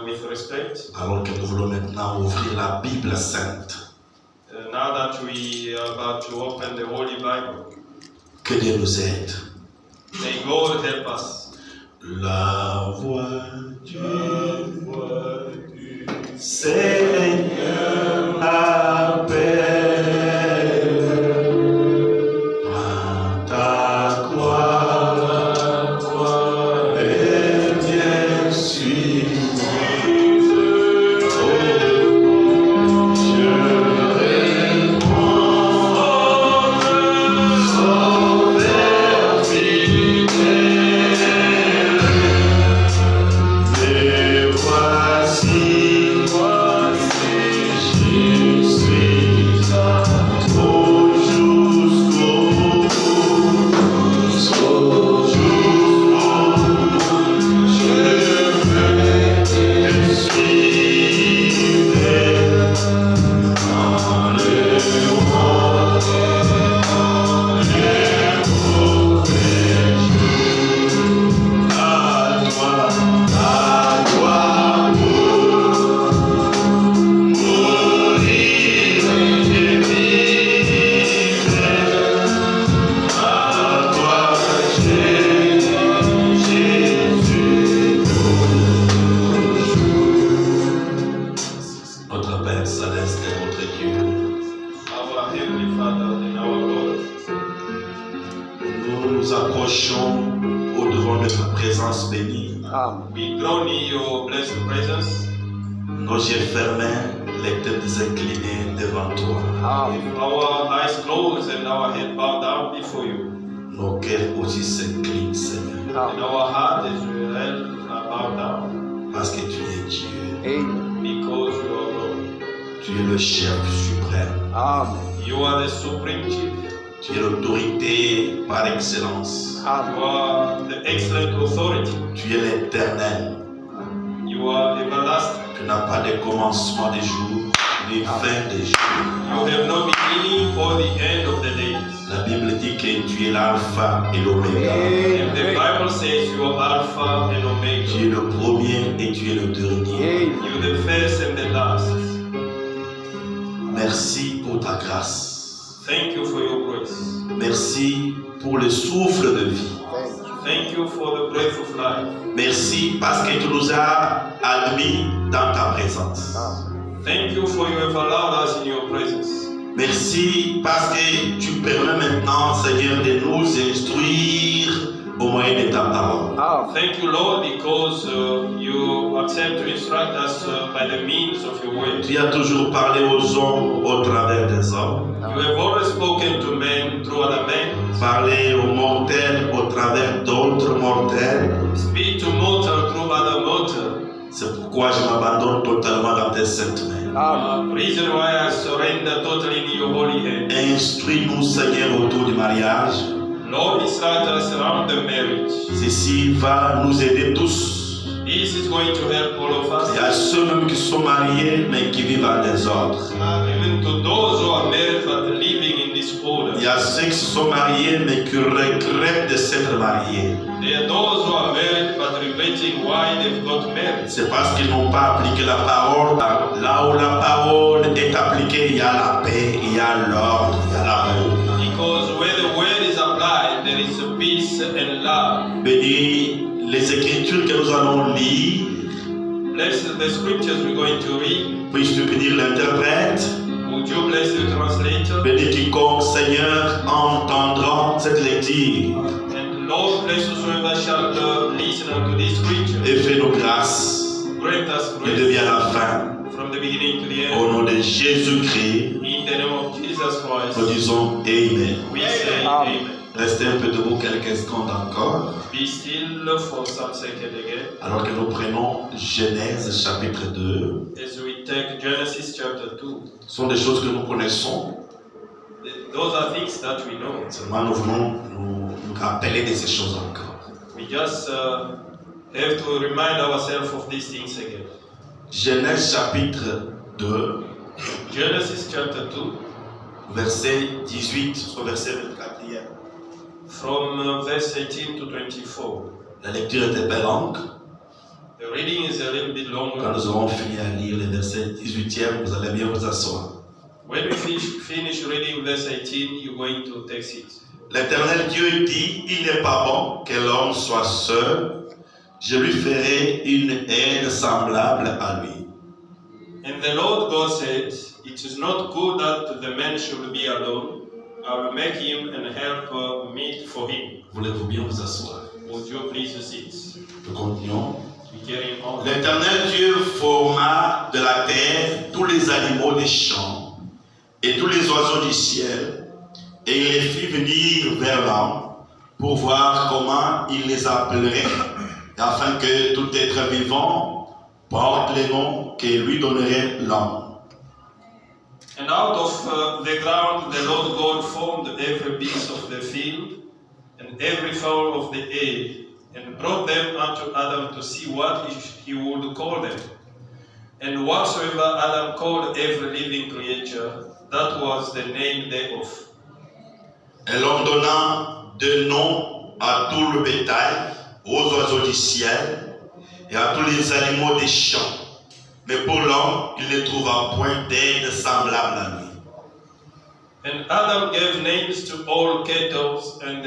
with respect. Alors que nous voulons maintenant ouvrir la Bible sainte. Now that we are about to open the Holy Bible, Que Dieu nous aide. may God help us. La voix du Seigneur appelle. Prends ta croix et viens suivre. Oh, je réponds, Sauveur fidèle. Et voici, je suis à toi jusqu'au bout. Je veux te suivre dans le monde et mauvais jours. À toi, mourir et vivre. À toi, Jésus, notre Père céleste et notre Dieu, Our Heavenly Father and our God, nous nous approchons au-devant de ta présence bénie. we draw near your blessed presence Nos yeux fermés, les têtes inclinées devant toi. with our eyes closed and our head bowed down before you. Nos cœurs aussi s'inclinent, Seigneur, And our heart as well are bowed down parce que tu es Dieu. because you are God. Tu es le chef suprême. You are the supreme chief. Tu es l'autorité par excellence. You are the excellent authority. Tu es l'éternel. You are everlasting. Tu n'as pas de commencement des jours, ni fin des jours. You have no beginning or the end of the days. La Bible dit que tu es l'alpha et l'oméga. And the Bible says you are Alpha and Tu Omega. es le premier et tu es le dernier. You're the first and the last. Merci pour ta grâce. Thank you for your grace. Merci pour le souffle de vie. Thank you for the breath of life. Merci parce que tu nous as admis dans ta présence. Thank you for you have allowed us in your presence. Merci parce que tu permets maintenant, Seigneur, de nous instruire au moyen de ta parole. Thank you, Lord, because you accept to instruct us by the means of your word. Tu as toujours parlé aux hommes au travers des hommes. You have always spoken to men through other men. Parler aux mortels au travers d'autres mortels. Speak to mortal through other mortal. C'est pourquoi je m'abandonne totalement dans tes saintes mains. Reason why I surrender totally in your holy hand. Instruis-nous, Seigneur, autour du mariage. Lord, instruct us around the marriage. Ceci va nous aider tous. This is going to help all of us. Il y a ceux même qui sont mariés mais qui vivent en désordre. Even to those who are married but living in disorder. Il y a ceux qui sont mariés mais qui regrettent de s'être mariés. There are those who are married but regretting why they've got married. C'est parce qu'ils n'ont pas appliqué la parole. Là où la parole est appliquée, il y a la paix, il y a l'ordre, il y a l'amour. Because where the word is applied, there is a peace and love. Bénis les écritures que nous allons lire. Bless the scriptures we're going to read. Puisses-tu bénir l'interprète. Would you bless the translator? Bénis quiconque, Seigneur, entendra cette lecture. And Lord, bless whosoever shall listen unto this scripture. Et fais-nous grâce. Grant us Et grace deviens la fin. from the beginning to the Au end. nom de Jésus-Christ, In the name of Jesus nous Christ, disons Amen. we say amen. Restez un peu debout quelques secondes encore. Be still for some second again. Alors que nous prenons Genèse chapitre 2. As we take Genesis chapter 2. Ce sont des choses que nous connaissons. Those are things that we know. Seulement nous voulons nous rappeler de ces choses encore. We just have to remind ourselves of these things again. Genèse chapitre 2. Genesis chapter 2. Verset 18 au verset 24. From verse 18 to 24. La lecture est belle longue. The reading is a little bit Quand longer. nous aurons fini à lire les versets 18e, vous allez bien vous asseoir. When we finish reading verse 18, you're going to take it. L'Éternel Dieu dit, il n'est pas bon que l'homme soit seul. Je lui ferai une aide semblable à lui. And the Lord God said, it is not good that the man should be alone. I will make him an helper meet for him. Voulez-vous bien vous asseoir? Would you please sit? Nous continuons. We carry on. L'Éternel Dieu forma de la terre tous les animaux des champs et tous les oiseaux du ciel, et il les fit venir vers l'homme pour voir comment il les appellerait, afin que tout être vivant porte les noms que lui donnerait l'homme. And out of the ground the Lord God formed every beast of the field and every fowl of the air, and brought them unto Adam to see what he would call them. And whatsoever Adam called every living creature, that was the name thereof. Et l'homme donna deux noms à tout le bétail, aux oiseaux du ciel et à tous les animaux des champs. Mais pour l'homme, il ne trouva point d'aide semblable à lui. And Adam gave names to all cattle and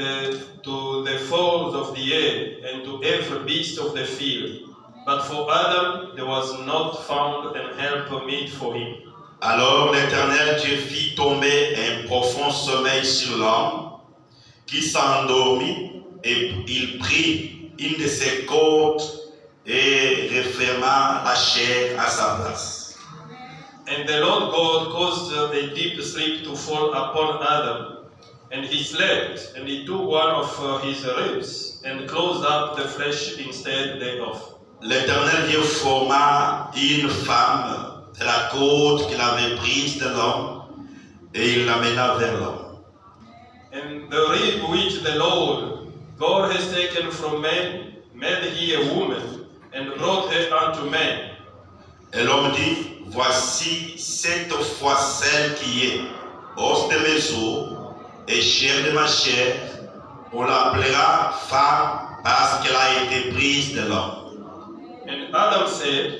to the fowls of the air and to every beast of the field. But for Adam there was not found an helper meet for him. Alors l'Éternel Dieu fit tomber un profond sommeil sur l'homme, qui s'endormit, et il prit une de ses côtes et referma la chair à sa place. And the Lord God caused a deep sleep to fall upon Adam, and he slept, and he took one of his ribs, and closed up the flesh instead thereof. L'Éternel Dieu forma une femme de la côte qu'il avait prise de l'homme, et il l'amena vers l'homme. And the rib which the Lord God has taken from man, made he a woman, and brought her unto man. Et l'homme dit, voici cette fois celle qui est os de mes os et chair de ma chair, on l'appellera femme parce qu'elle a été prise de l'homme. And Adam said,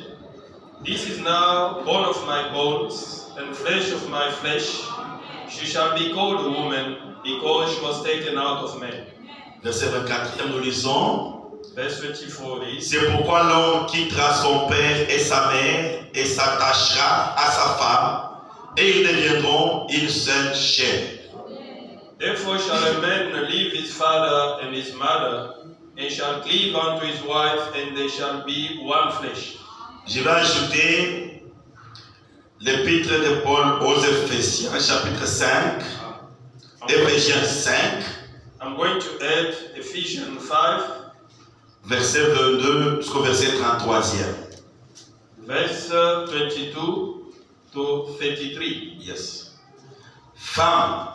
this is now bone of my bones, and flesh of my flesh. She shall be called woman, because she was taken out of man. Verset 24, nous lisons. Verse 24 is, C'est pourquoi l'homme quittera son père et sa mère et s'attachera à sa femme, et ils deviendront une seule chair. therefore shall a man leave his father and his mother, and shall cleave unto his wife, and they shall be one flesh. Je vais ajouter l'épître de Paul aux Éphésiens, chapitre 5, Éphésiens 5, I'm going to add Ephesians 5, verset 22 jusqu'au verset 33e. verse 22 to 33. Yes. Femme,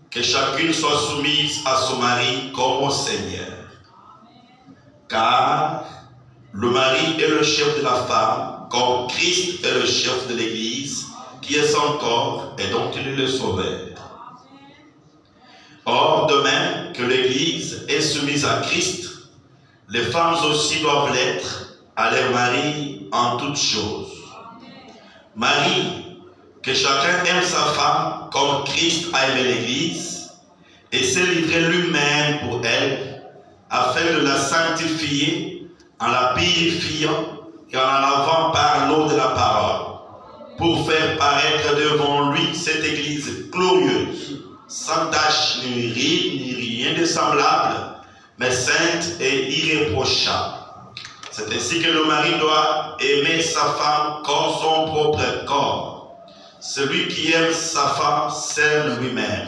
que chacune soit soumise à son mari comme au Seigneur. Car le mari est le chef de la femme, comme Christ est le chef de l'Église, qui est son corps et dont il est le sauveur. Or, de même que l'Église est soumise à Christ, les femmes aussi doivent l'être à leur mari en toutes choses. Marie, que chacun aime sa femme comme Christ a aimé l'Église et s'est livré lui-même pour elle, afin de la sanctifier en la purifiant et en la lavant par l'eau de la parole, pour faire paraître devant lui cette Église glorieuse, sans tache ni ride ni rien de semblable, mais sainte et irréprochable. C'est ainsi que le mari doit aimer sa femme comme son propre corps. Celui qui aime sa femme s'aime lui-même,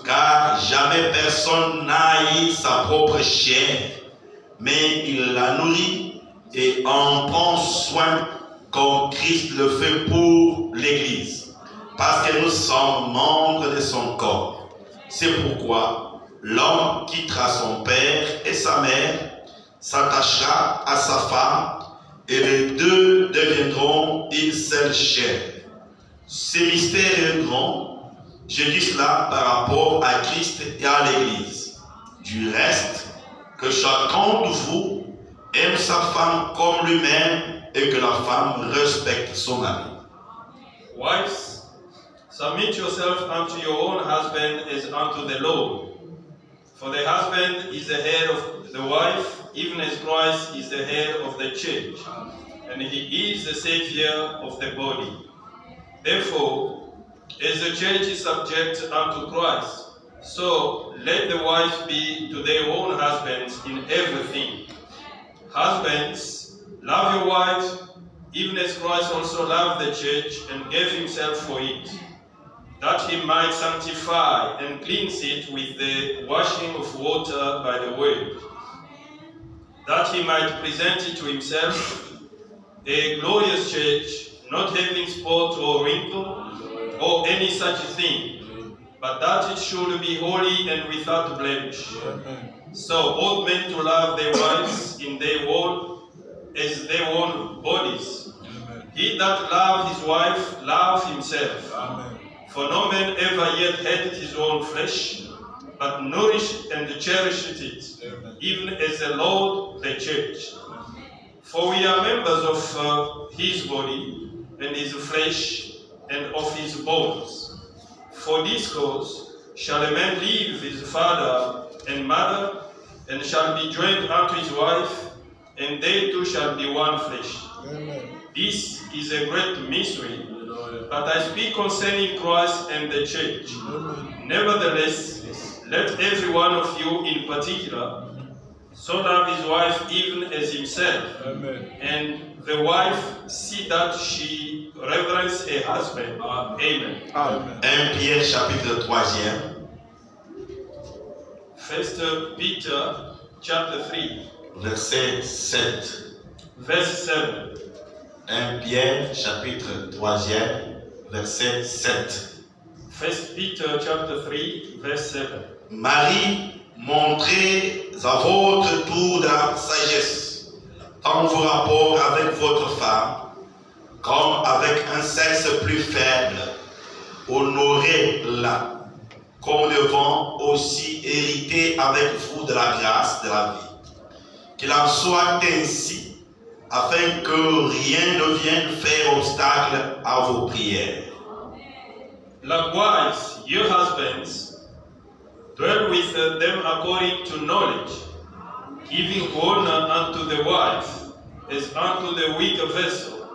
car jamais personne n'a haï sa propre chair, mais il la nourrit et en prend soin comme Christ le fait pour l'Église, parce que nous sommes membres de son corps. C'est pourquoi l'homme quittera son père et sa mère, s'attachera à sa femme, et les deux deviendront une seule chair. Ces mystères est grand. Je dis cela par rapport à Christ et à l'Église. Du reste, que chacun de vous aime sa femme comme lui-même et que la femme respecte son mari. Wives, submit yourself unto your own husband as unto the Lord. For the husband is the head of the wife, even as Christ is the head of the church, and he is the Savior of the body. Therefore, as the church is subject unto Christ, so let the wives be to their own husbands in everything. Husbands, love your wives, even as Christ also loved the church and gave himself for it, that he might sanctify and cleanse it with the washing of water by the word, that he might present it to himself a glorious church, not having spot or wrinkle or any such thing, but that it should be holy and without blemish. So ought men to love their wives in their own as their own bodies. He that loves his wife loves himself. For no man ever yet hated his own flesh, but nourished and cherished it, even as the Lord the church. For we are members of his body, and his flesh, and of his bones. For this cause shall a man leave his father and mother, and shall be joined unto his wife, and they two shall be one flesh. This is a great mystery, but I speak concerning Christ and the church. Nevertheless, let every one of you in particular so love his wife even as himself, and the wife see that she reverence her husband. Amen. 1 Pierre chapitre 3, 1 Peter chapter 3, verset 7. verse 7. 1 Pierre chapitre 3, verset 7. 1 Peter chapter 3, verse 7. Marie, montrez à votre tour de la sagesse dans vos rapports avec votre femme, comme avec un sexe plus faible. Honorez-la, comme devant aussi hériter avec vous de la grâce de la vie. Qu'il en soit ainsi, afin que rien ne vienne faire obstacle à vos prières. Likewise, your husbands, dwell with them according to knowledge, giving honor unto the wife as unto the weaker vessel,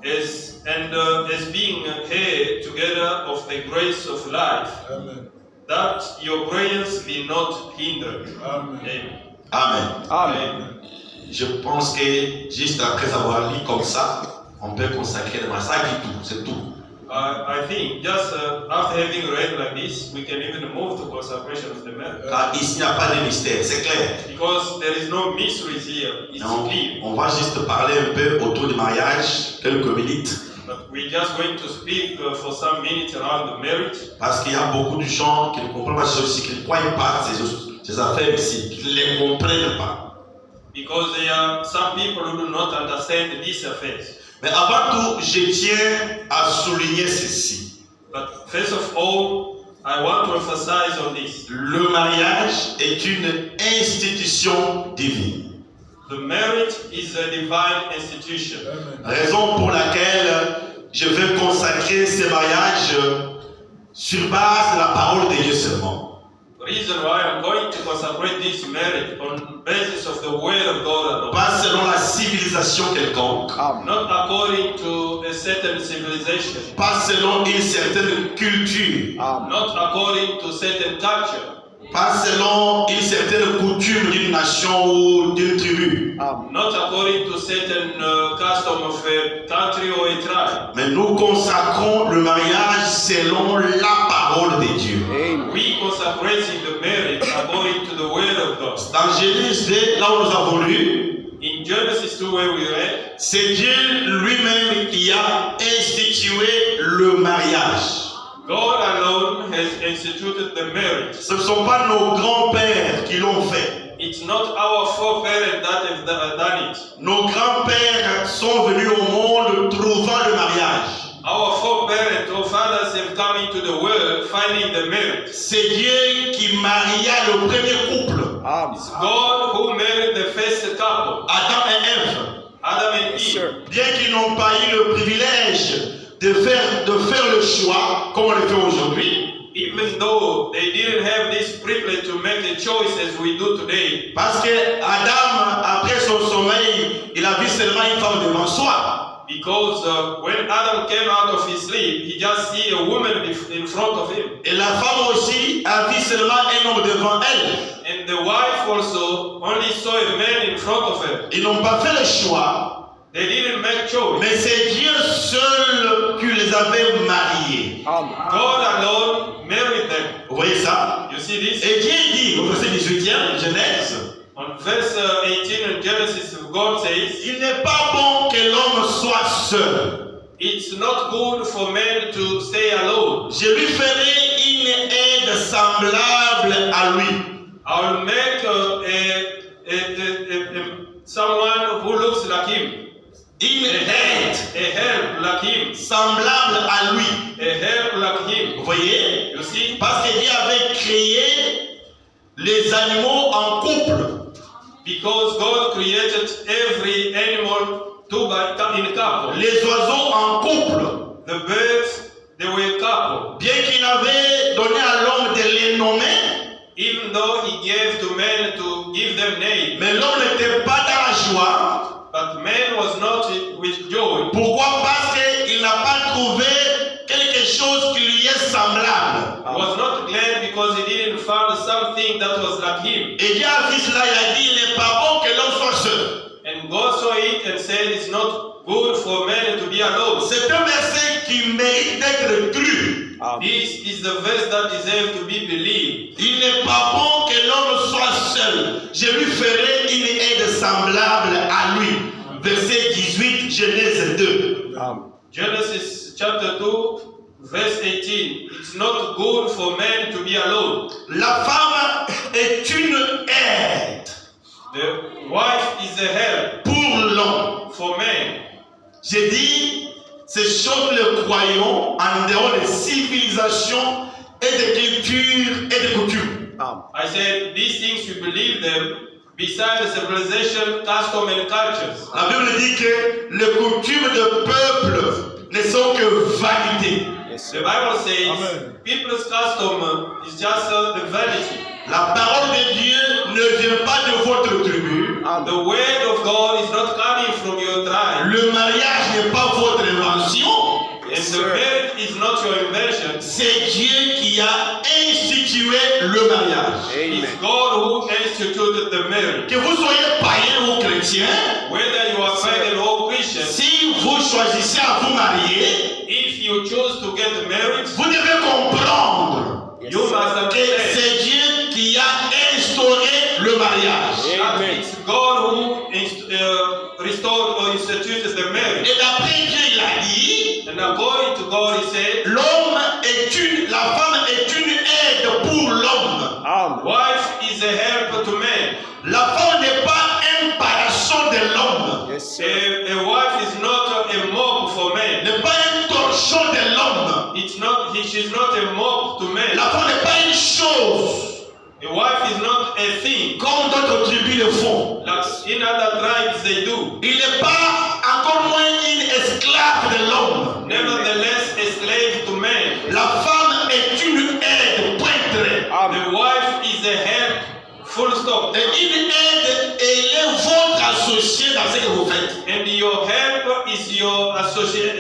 as being heir together of the grace of life, that your prayers be not hindered. Amen. Amen. Amen. Je pense que juste après avoir lu comme ça, on peut consacrer le massacre et tout, c'est tout. I think just after having read like this, we can even move to consecration of the marriage. Car ici, il n'y a pas de mystère, c'est clair. Because there is no mysteries here. It's clear. On va juste parler un peu autour du mariage, quelques minutes. But we're just going to speak for some minutes around the marriage. Parce qu'il y a beaucoup de gens qui ne comprennent pas ceci, qui ne croient pas ces affaires ici, qui ne les comprennent pas. Because there are some people who do not understand these affairs. Mais avant tout, je tiens à souligner ceci. But first of all, I want to emphasize on this. Le mariage est une institution divine. The marriage is a divine institution. Raison pour laquelle je vais consacrer ce mariage sur base de la parole de Dieu seulement. Reason why I'm going to consecrate this marriage on basis of the word of God alone. Pas selon la civilisation quelconque. Not according to a certain civilization. Pas selon une certaine culture. Not according to certain culture. Pas selon une certaine coutume d'une nation ou d'une tribu. Not according to certain custom of a country or a tribe. Mais nous consacrons le mariage selon la parole de Dieu. We consecrate the marriage according to the word of God. Dans Genèse 2, là où nous avons lu, In Genesis 2 where we read, c'est Dieu lui-même qui a institué le mariage. God alone has instituted the marriage. Ce ne sont pas nos grands-pères qui l'ont fait. It's not our foreparents that have done it. Nos grands-pères sont venus au monde trouvant le mariage. Our foreparents or fathers have come into the world finding the marriage. C'est Dieu qui maria le premier couple. It's God who married the first couple, Adam et Ève. Adam and Yes, Eve. sir. Bien qu'ils n'ont pas eu le privilège de faire le choix comme on le fait aujourd'hui, Even though they didn't have this privilege to make a choice as we do today, parce que Adam, après son sommeil, il a vu seulement une femme devant soi. because when Adam came out of his sleep, he just see a woman in front of him. Et la femme aussi a vu seulement un homme devant elle. And the wife also only saw a man in front of her. Ils n'ont pas fait le choix, They didn't make choice. mais c'est Dieu seul qui les avait mariés. God alone married them. Vous voyez ça? You see this? Et Dieu dit, au verset 18e, Genèse, On verse 18 in Genesis, God says, il n'est pas bon que l'homme soit seul. it's not good for men to stay alone. Je lui ferai une aide semblable à lui. I'll make someone who looks like him. Une aide A help like him. semblable à lui. A help like him. Vous voyez? You see? Parce que Dieu avait créé les animaux en couple. Because God created every animal in couple. Les oiseaux en couple. The birds, they were couple. Bien qu'il avait donné à l'homme de les nommer, Even though he gave to men to give them name. mais l'homme n'était pas dans la joie. But man was not with joy. Pourquoi? Parce qu'il n'a pas trouvé quelque chose qui lui est semblable. He was not glad because he didn't find something that was like him. Et Dieu a vu cela, il a dit, il n'est pas bon que l'homme soit seul. And God saw it and said it's not good for man to be alone. C'est un verset qui mérite d'être cru. This is the verse that deserves to be believed. Il n'est pas bon que l'homme soit seul. Je lui ferai une aide semblable à lui. Verset 18, Genèse 2. Genesis chapter 2, verse 18. It's not good for man to be alone. La femme est une aide The wife is a help pour l'homme. for man. J'ai dit, ces choses le croyons en dehors des civilisations et des cultures et des coutumes. I said these things you believe them besides civilization, custom and cultures. La Bible dit que les coutumes de peuple ne sont que vanité. The Bible says people's custom is just the vanity. La parole de Dieu ne vient pas de votre tribu. The word of God is not coming from your tribe. Le mariage n'est pas votre invention. And the marriage is not your invention. C'est Dieu qui a institué le mariage. It's God who instituted the marriage. Que vous soyez païen ou chrétien, Whether you are pagan or Christian, si vous choisissez à vous marier, if you choose to get married, vous devez comprendre you must que understand c'est Dieu qui a instauré le mariage. that it's God who restored or instituted the marriage. Et d'après Dieu, il a dit, And according to God, He said, la femme est une aide pour l'homme. wife is a helper to man. La femme n'est pas un paillasson de l'homme, A wife is not a mob for man. n'est pas un torchon de l'homme. She's not a mob to man. La femme n'est pas une chose A wife is not a thing. comme d'autres tribus le font. Like in other tribes they do. Il n'est pas encore moins une esclave de l'homme. Nevertheless, a slave to man. La femme est une aide, point très. The wife is a help, full stop. Et une aide, elle est votre associée dans ce que vous faites. And your help is your associate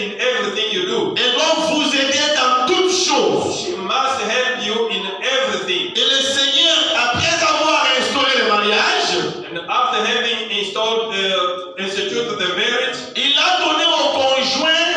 in everything you do. Elle doit vous aider dans toutes choses. She must help you in everything. Et le Seigneur, après avoir instauré le mariage, And after having instituted the marriage, il a donné au conjoint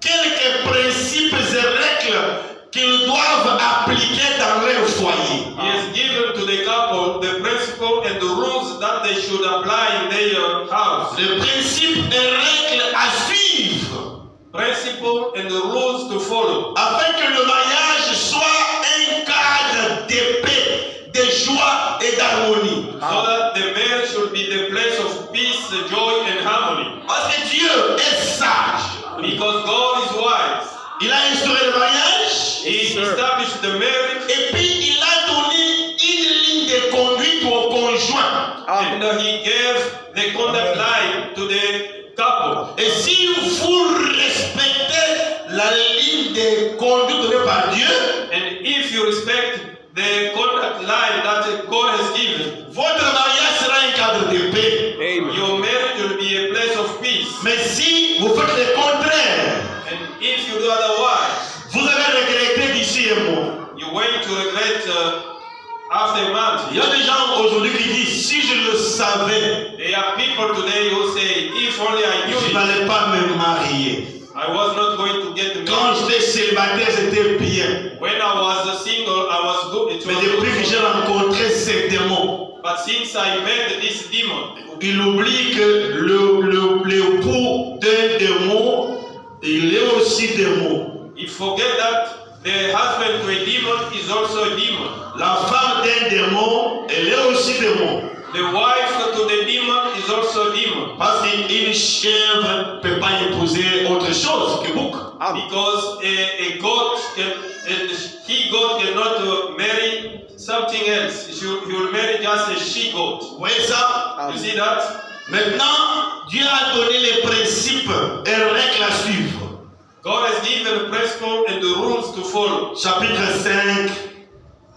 quelques principes et règles qu'ils doivent appliquer dans leur foyer. He has given to the couple the principle and the rules that they should apply in their house. Les principes et règles à suivre Principle and the rules to follow. afin que le mariage soit un cadre de paix, de joie et d'harmonie. So that the marriage should be the place of peace, joy and harmony. Parce que Dieu est sage. Because God is wise. Il a instauré le mariage He established the marriage et puis il a donné une ligne de conduite he gave the contact line to the couple. Et si vous respectez la ligne de conduite donnée par Dieu, And if you respect the contact line that God has given, votre mariage sera un cadre de paix. your marriage will be a place of peace. Mais si vous faites le contraire, And if you do otherwise, vous allez regretter d'ici un mois. you're going to regret after a month. Il y a des gens aujourd'hui qui disent, si je le savais, There are people today who say, if only I knew je it, n'allais pas me marier. I was not going to get Quand married. j'étais célibataire, c'était bien. When I was single, I was good. It Mais was depuis que good. j'ai rencontré ces démons, But since I met this demon, il oublie que l'époux d'un démon, il est aussi démon. he forget that the husband to a demon is also a demon. La femme d'un démon, elle est aussi démon. The wife to the demon is also a demon. Parce qu'une chèvre ne peut pas épouser autre chose que bouc. Because a goat can, and he goat cannot marry something else. He will marry just a she goat. Vous voyez ça? You see that? Maintenant, Dieu a donné les principes et règles à suivre. God has given the principle and the rules to follow. Chapitre 5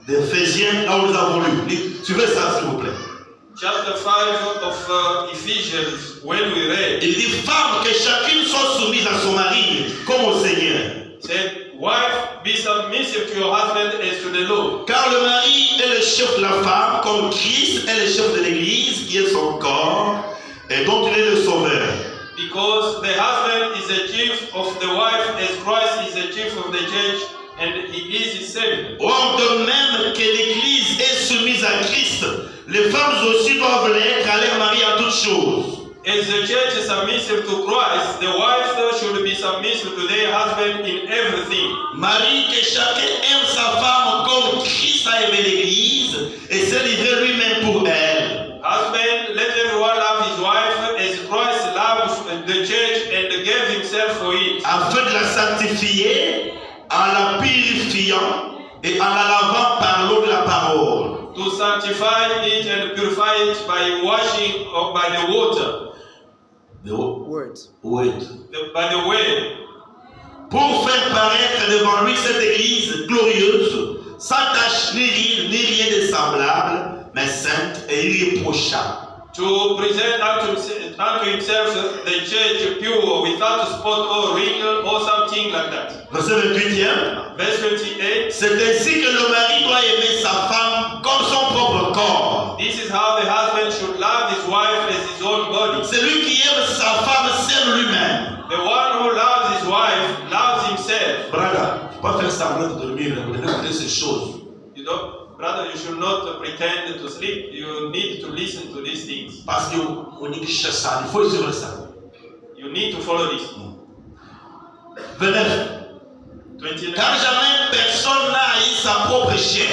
d'Éphésiens, là où nous avons lu. Suivez ça, s'il vous plaît. Chapter 5 of Ephesians, when we read, Il dit, femmes, que chacune soit soumise à son mari, comme au Seigneur. said, wife, be submissive to your husband as to the Lord. Car le mari est le chef de la femme, comme Christ est le chef de l'Église, qui est son corps, et dont il est le sauveur. Because the husband is the chief of the wife, as Christ is the chief of the church, and he is his savior. Or, de même que l'Église est soumise à Christ, les femmes aussi doivent l'être à leur mari en toutes choses. As the church is submissive to Christ, the wives should be submissive to their husband in everything. Marie, que chacun aime sa femme comme Christ a aimé l'Église et s'est livré lui-même pour elle. Husband, let everyone love his wife as Christ loved the church and gave himself for it. Afin de la sanctifier, en la purifiant et en la lavant par l'eau de la parole. To sanctify it and purify it by washing or by the water, Words. by the way, Pour faire paraître devant lui cette Église glorieuse, sans tache ni ride, ni rien de semblable, mais sainte et irréprochable. to present unto himself the church pure, without spot or wrinkle or something like that. Verset 28. Verse 28. C'est ainsi que le mari doit aimer sa femme comme son propre corps. This is how the husband should love his wife as his own body. Celui qui aime sa femme s'aime lui-même. The one who loves his wife loves himself. Brother, il ne faut pas faire semblant de dormir, vous devez écouter ces choses. You know, brother, you should not pretend to sleep. You need to listen to these things. Parce qu'on néglige ça, il faut suivre ça. You need to follow this. 29. 29. Car jamais personne n'a haï sa propre chair,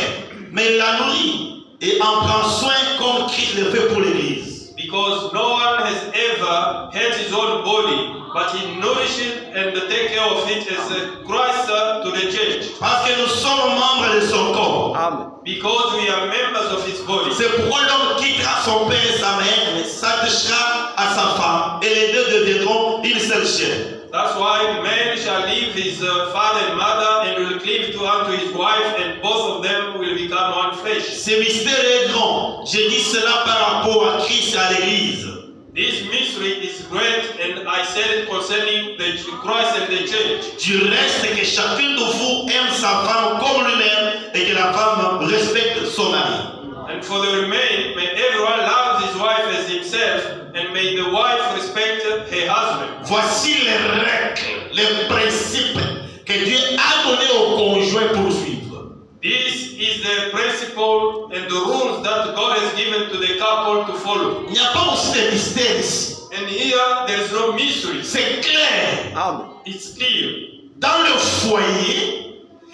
mais il la nourrit et en prend soin comme Christ le fait pour l'Église. Because no one has ever had his own body, but he nourishes it and take care of it as Christ to the church. Parce que nous sommes membres de son corps. Amen. Because we are members of his body. C'est pourquoi l'homme quittera son père et sa mère, mais s'attachera à sa femme, et les deux deviendront une seule chair. That's why man shall leave his father and mother and will cleave unto his wife, and both of them will become one flesh. Ce mystère est grand. Je dis cela par rapport à Christ et à l'Église. This mystery is great, and I said it concerning the Christ and the church. Du reste, que chacun de vous aime sa femme comme lui-même et que la femme respecte son mari. And for the remain, may everyone love his wife as himself, and may the wife respect her husband. Voici les règles, les principes que Dieu a donnés aux conjoints pour suivre. This is the principle and the rules that God has given to the couple to follow. Il n'y a pas aussi de mystère ici. And here there is no mystery. C'est clair. Amen. It's clear. Dans le foyer,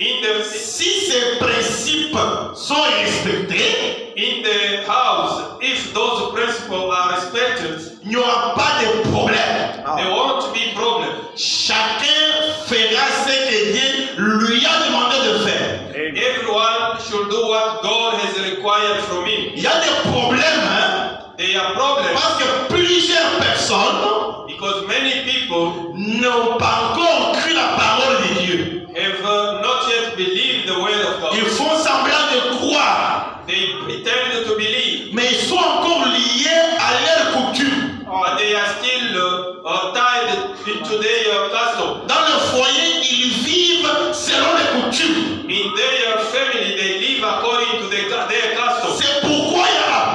In the si ces principes sont respectés, in the house, if those principles are respected, il n'y aura pas de problème. there won't be problem. Chacun fera ce que Dieu lui a demandé de faire. Everyone should do what God has required from him. Il y a des problèmes, hein? There are n'ont pas encore cru la parole de Dieu. have not yet believed the word of God. Ils font semblant de croire, They pretend to believe, mais ils sont encore liés à leur coutume. but they are still tied into their custom. Dans le foyer, ils vivent selon les coutumes. In their family, they live according to their custom. C'est pourquoi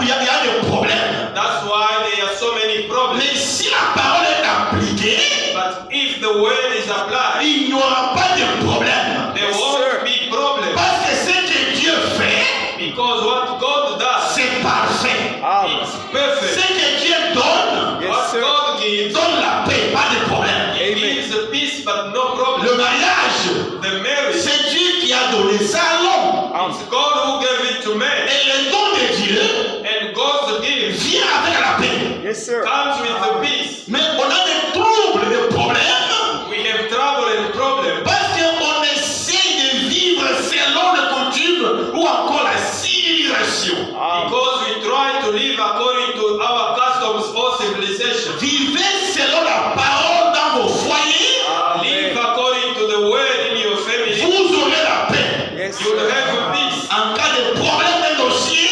il y a des problèmes. That's why there are so many problems. Mais si la parole est appliquée, But if the word is applied, il n'y aura pas de problème. there won't be problems. Parce que ce que Dieu fait, Because what God does c'est parfait. Amen. is Ce perfect. que Dieu donne, Yes, What sir. God gives, donne la paix, pas de problème. He Amen. gives peace but no problem. Le mariage, The marriage, c'est Dieu qui a donné ça à l'homme. it's God who gave it to man. Et le don de Dieu And God's gift vient avec la paix. Yes, sir. comes with the peace. Mais on a des troubles, des problèmes, We have trouble and problem parce qu'on essaie de vivre selon les coutumes ou encore la civilisation. because we try to live according to our customs or civilization. Vivez selon la parole dans vos foyers, Live according to the word in your family. vous aurez la paix. Yes, You will sir. have peace. En cas de problème d'un dossier,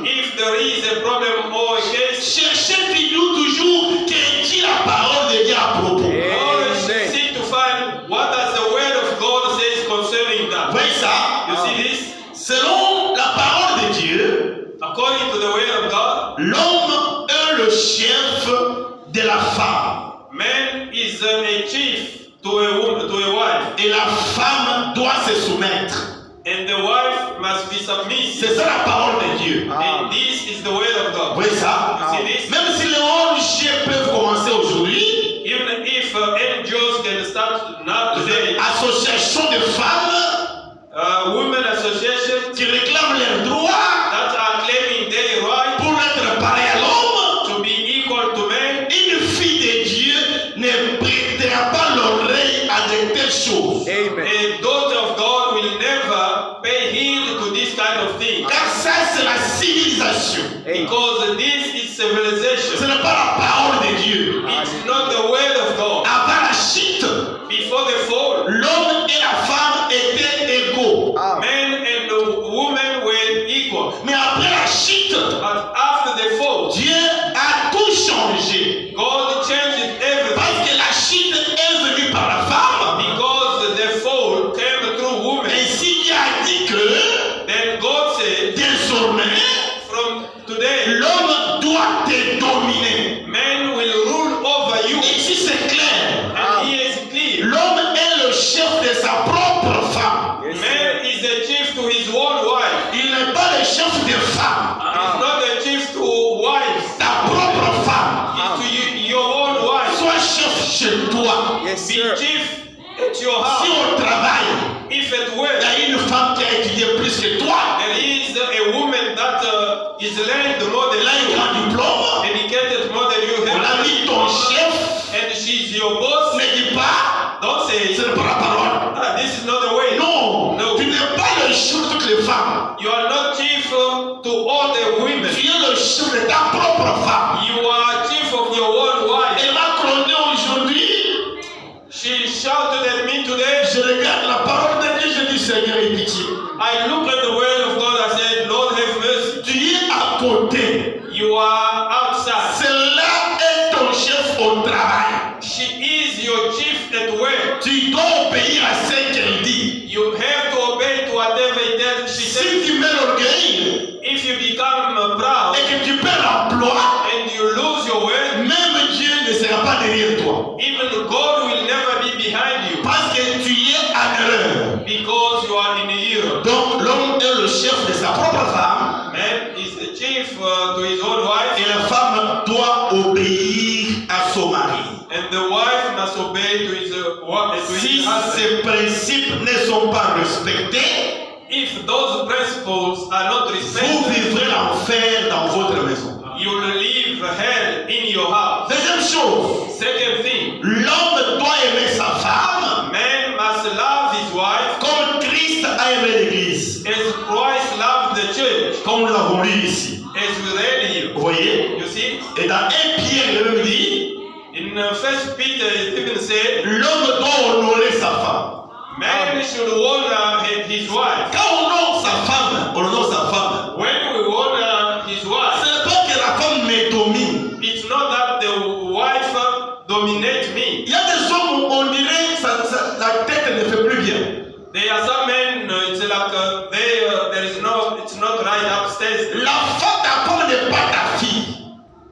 If there is a problem or a case, cherchez toujours que dit la parole de Dieu à propos. always Amen. seek to find what does the word of God says concerning Vous that. voyez ça? You see this? Selon la parole de Dieu, According to the word of God, l'homme est le chef de la femme. man is a chief to a woman, to a wife, Et la femme doit se soumettre. and the wife must be submissive. C'est ça la parole de Dieu. And this is the word of Vous God. voyez ça? You see this? Même si les ONG peuvent commencer aujourd'hui, Even if NGOs can start now today, associations de femmes women associations qui réclament leurs droits that are claiming their right pour être pareil à l'homme, to be equal to men, une fille de Dieu ne prêtera pas l'oreille à de telles choses. Amen. a daughter of God will never pay heed to this kind of thing. Car ça, c'est la civilisation. Amen. Because this is Ce civilization. n'est pas la parole de Dieu. It's not the word of God. Avant la chute, Before the fall, l'homme et la femme étaient égaux. Amen. men and the women were equal. Mais après la chute, But after the fall, Dieu a tout changé. God changed everything. Parce que la chute est venue par la femme. Because the fall came through women. Ainsi, Dieu a dit que Then God said, désormais, from today, l'homme doit te dominer. men will rule over you. Ici, c'est clair. And he is clear. L'homme est le chef de sa propre femme. Yes, Man sir. is the chief to his own wife. Il n'est pas le chef des femmes. He's not the chief to wives. Ta propre femme. He's to your own wife. Sois chef chez toi. Yes, Be sir. chief at your Si house. au travail, If at il work y a une femme qui a étudié plus que toi, there is a woman that is learned more than elle a un you, grand diplôme, educated more than you on a have, mis ton chef, and she's your boss, ne dis pas, don't say, ce n'est pas la parole. this is not the way. Non, No. tu n'es pas le chef de toutes les femmes. You are not chief to all the women. Tu es le chef de ta propre femme. You are chief of your own wife. Elle m'a grondé aujourd'hui. She shouted at me today. Je regarde la parole de Dieu, je dis Seigneur, aie pitié. I looked at the word of God. I said, Lord, have mercy. Tu es à côté. You are outside. Celle-là est ton chef au travail. She is your chief at work. Tu dois obéir à ce qu'elle dit. You have to obey to whatever it is she Si says. tu mets l'orgueil If you become proud et que tu perds l'emploi, and you lose your word, même Dieu ne sera pas derrière toi. even God will never be behind you Parce que tu es en erreur. because you are in error. Donc l'homme est le chef de sa propre femme Man is the chief to his own wife, et la femme doit obéir à son mari. and the wife must obey to his Si husband. ces principes ne sont pas respectés, If those principles are not vous respected, vivrez l'enfer dans votre maison. you will live hell in your house. Deuxième chose, Second thing, l'homme doit aimer sa femme man must love his wife comme Christ a aimé l'Église, as Christ loved the church, comme nous l'avons lu ici. as we read here. Vous voyez? You see, Et dans 1 Pierre, il est même dit, in 1 Peter, it even says said, l'homme doit honorer sa femme. man should honor his wife. Quand on honore sa femme, on honore sa femme. When we honor his Ce wife, n'est pas que la femme me domine. it's not that the wife dominates me. Il y a des hommes où on dirait la tête ne fait plus bien. There are some men, it's like it's not right upstairs. Ta femme n'est pas ta fille.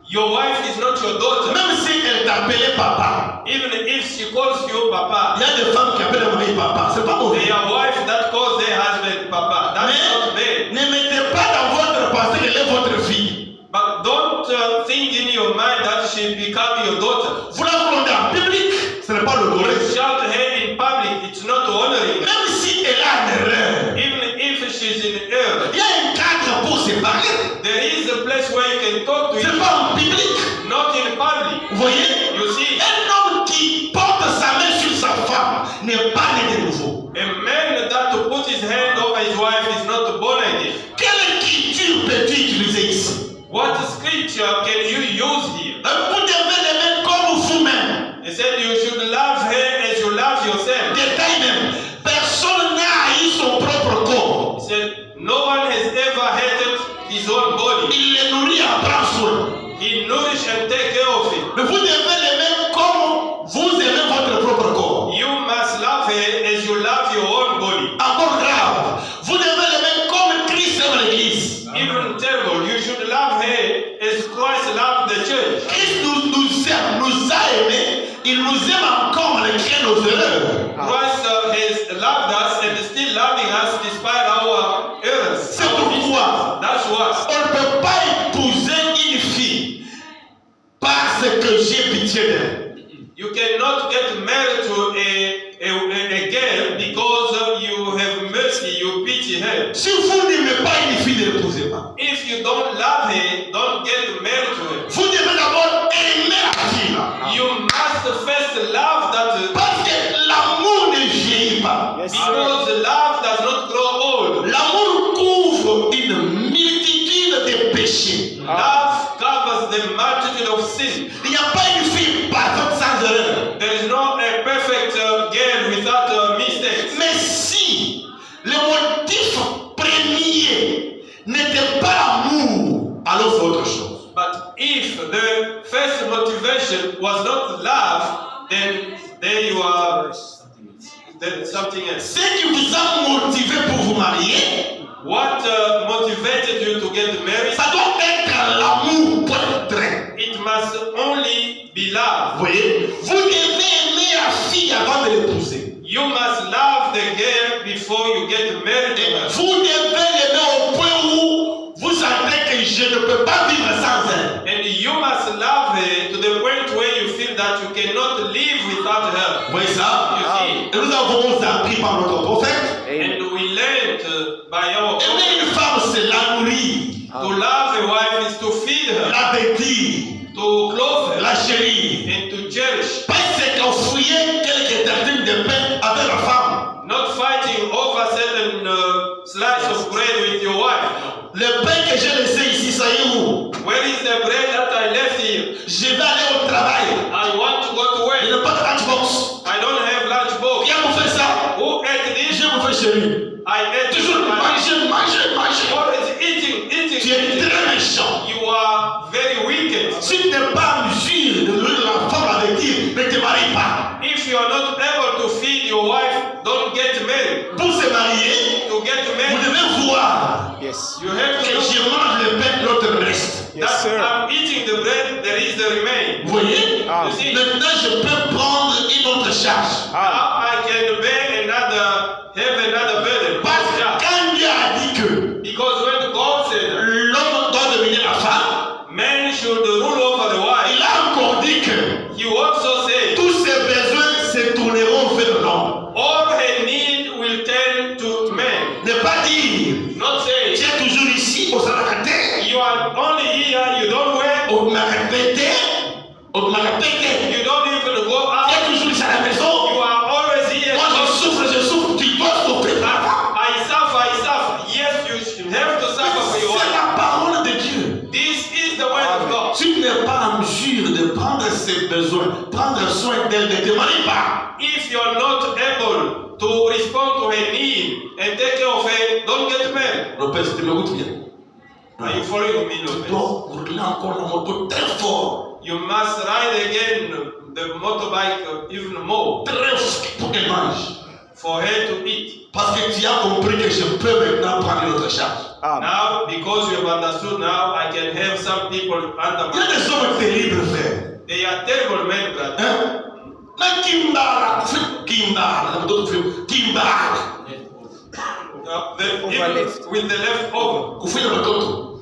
Your wife is not your daughter. Même si elle t'appelait papa. Even if she calls you papa. Il y a des femmes qui appellent leur mari papa. C'est pas mauvais. There are wives that calls their husband papa. That's not Mais bad. ne mettez pas dans votre pensée qu'elle est votre fille. But don't think in your mind that she become your daughter. Vous la grondez en public, ce n'est pas l'honorer. Shout her in public, it's not honoring. Même si elle a une erreur, Even if she's in error, il y a un cadre pour se parler. there is a place where you can talk to C'est each pas other, en public. not in public. Vous voyez? You see, Un homme qui porte sa main sur sa femme n'est pas né de nouveau. a man that to put his hand over his wife is not born again. Quelle écriture peux-tu utiliser ici? What scripture can you use here? Vous devez l'aimer comme vous-même. He said you should love her as you love yourself. Détail même. Personne n'a haï son propre corps. He said no one has ever hated his own body. Il le nourrit en prend soin. He nourish and take care of it. Mais vous devez l'aimer comme vous aimez votre propre corps. You must love her as you love your own body. Encore grave. Vous devez l'aimer comme Christ aime l'église. Even terrible, you should love her as Christ loved the church. Christ nous aime, nous a aimés. Il nous aime encore malgré nos erreurs. Christ has loved us and is still loving us despite our errors. C'est pourquoi That's what. on ne peut pas épouser une fille parce que j'ai pitié d'elle. You cannot get married to a girl because you have mercy, you pity her. Si vous n'aimez pas une fille, ne l'épousez pas. If you don't love her, don't get married to her. Vous devez d'abord aimer la fille là. You must first love that Parce que l'amour ne vieillit pas. Yes, because sir. love does not grow old. L'amour couvre une multitude de péchés. Love covers the multitude of sins. Il n'y a pas une fille parfaite sans erreur. There is not a perfect girl without mistakes. Mais si le motif premier n'était pas l'amour, alors c'est autre chose. But if the first motivation was not love, then there you are. That's something else. Ce qui vous a motivé pour vous marier, What motivated you to get married? ça doit être l'amour pour être vrai. It must only be love. Vous voyez, vous devez aimer la fille avant de l'épouser. You must love the girl before you get married to her. Vous devez l'aimer au point où vous sentez que je ne peux pas vivre sans elle. And you must love her to the point where you feel that you cannot live without her. Vous voyez ça? You see? Et nous avons appris par notre prophète. Amen. And we learned by our Aimer une femme, c'est la nourrir, to love a wife is to feed her, la vêtir, to clothe her, la chérir. and to cherish. Pas c'est qu'on fouillait quelques tartines de pain avec la femme. Not fighting over certain slice of bread with your wife. Le pain que j'ai laissé ici, ça y est où? Where is the bread that I left here? Je vais aller au travail. I want to go to Je work. n'ai pas de lunchbox. I don't have lunch box. Qui a bouffé ça? Who ate this? J'ai bouffé chez lui. I ate Toujours it. manger. Always eating. Tu es très méchant. You are very wicked. Si tu n'es pas en mesure de nourrir la femme avec qui, ne te marie pas. If you are not able to feed your wife, don't get married. Pour se marier, To get vous married, devez voir Yes. you have que to je mange le pain, l'autre reste. Yes, that sir. I'm eating the bread, there is the remain. Vous voyez? Ah. You see? Maintenant, je peux prendre une autre charge. Ah. Now I can have another burden. Parce que quand Dieu a dit que Because when God said l'homme doit dominer la femme, man should rule over the wife, il a encore dit que he also said tous ses besoins se tourneront vers l'homme. all her need will turn to man. Ne pas dire, Not tu say es toujours ici, au Salakate, you are only here, you don't work, au Marapete, you don't even go tu out, es toujours ici à la maison. you are always here. Moi je souffre, tu dois souffrir pour la femme. I suffer. Yes, you have to suffer for your C'est wife. la parole de Dieu. This is the word of God. Tu n'es pas en mesure de prendre ses besoins, prendre soin d'elle, ne te marie pas. If you are not able to respond to her need and take care of her, don't get married. Lopez, tu m'écoutes bien? Are you following me, Tu Lopez? dois rouler encore la moto très fort, You must ride again the motorbike even more très fort pour qu'elle mange. for her to eat. Parce que tu as compris que je peux maintenant prendre une autre charge. Amen. Now, because you have understood now, I can have some people under Il y a my... des hommes terribles, frère. They are terrible men, brother. Hein? Mais Kimbara, d'autres films, Kimbara. Even left. with the leftover. Kufanya watoto.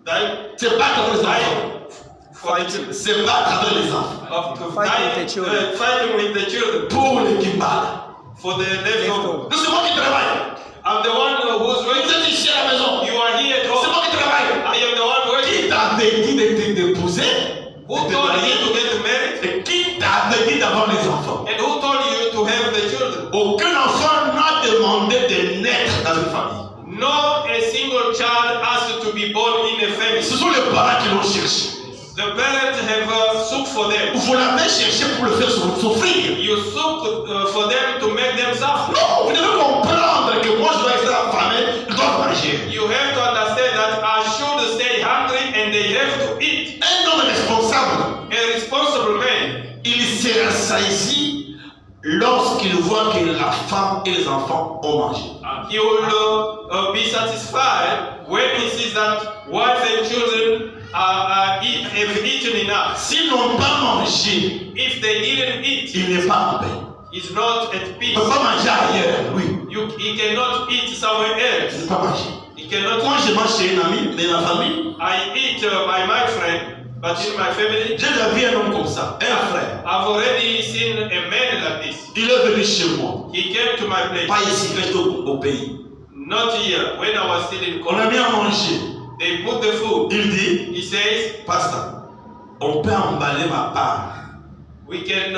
Right? C'est pas avec les enfants. For the children. C'est pas avec les enfants. Fighting with the children. Fighting with the children. Pour les Kimbara. For the leftover. C'est moi qui travaille. I'm the one who's Vous working. êtes ici à la maison. You are here at C'est home. moi qui travaille. I am the one working. Qui t'avait dit d'épouser? Who told you to get married? Et qui t'avait dit d'avoir les enfants? And who told you to have the children? Aucun enfant n'a demandé de naître dans une famille. No, a single child asked to be born in a family. Ce sont les parents qui l'ont cherché. The parents have sought for them. Vous l'avez cherché pour le faire souffrir. You sought for them to make them suffer. Non, vous devez comprendre que moi je dois être affamé, je dois manger. You have to understand that I should stay hungry and they have to eat. Un homme responsable, A responsible man, il sera saisi lorsqu'il voit que la femme et les enfants ont mangé. he will be satisfied when he sees that wife and children have eaten enough. S'ils n'ont pas mangé, If they didn't eat, il n'est pas en paix. he's not at Il peace. ne peut pas manger ailleurs, oui. He cannot eat somewhere Il else. ne peut pas manger. He cannot. Moi je mange chez un ami, mais la famille, I eat by my friend, but in my family, j'ai déjà vu un homme comme ça, un frère. I've already seen a man like this. Il est venu chez moi, He came to my place. pas ici, mais au pays. Not here. When I was still in On a college, mis à manger. they put the food. Il dit, He says, pasteur, on peut emballer ma part. we can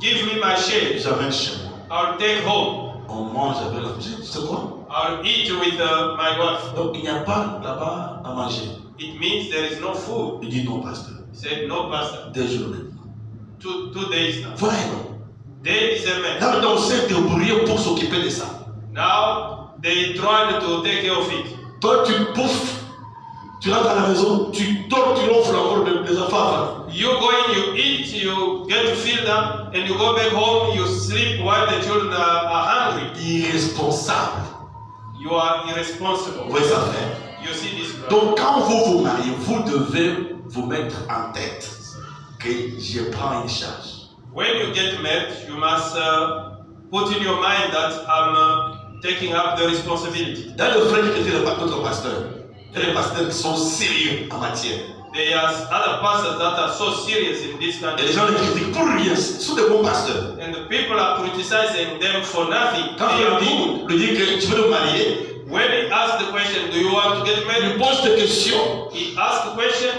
give me my share. J'amène chez moi. I'll take home. On mange avec la fille. C'est quoi? I'll eat with my wife. Donc il n'y a pas là-bas à manger. It means there is no food. Il dit non, pasteur. He said, no, pastor. 2 jours maintenant. 2 days now. Voilà un homme. There is a man. Là maintenant, on s'est débrouillé pour s'occuper de ça. Now they tried to take care of it. Toi, tu bouffes. Tu rentres à la maison, tu dors, tu l'offres encore des enfants. You go in, you eat, you get filled up, and you go back home, you sleep while the children are hungry. Irresponsable. You are irresponsible. Vous voyez ça, frère? You see this, brother? Donc quand vous vous mariez, vous devez vous mettre en tête que je prends une charge. When you get married, you must put in your mind that I'm taking up the responsibility. Dans le frère qui était notre pasteur, il y a des pasteurs qui sont sérieux en matière. There are other pastors that are so serious in this Et les country, gens les critiquent pour rien, ce sont des bons pasteurs. and the people are criticizing them for nothing. Quand They are good. on lui dit que tu veux te marier, When he asks the question, do you want to get il married? pose des questions, He asks questions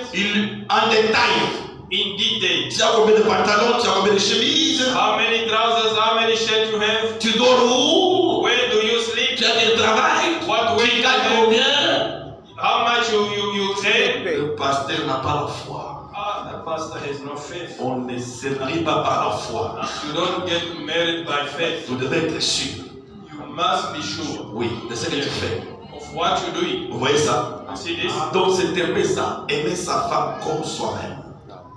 en détail. in detail. Tu as combien de pantalons, tu as combien de chemises, How many trousers, how many shirts you have? tu dors où, Where do you sleep? tu as quel travail, What way tu you gagnes have? combien. How much you gain? Le pasteur n'a pas la foi. Ah, the pastor has no faith. On ne se marie pas par la foi. You don't get married by faith. Vous devez être sûr, You must be sure oui, de ce que tu fais. of what you're doing. Vous voyez ça? You see this? Donc c'est aimer ça, aimer sa femme comme soi-même.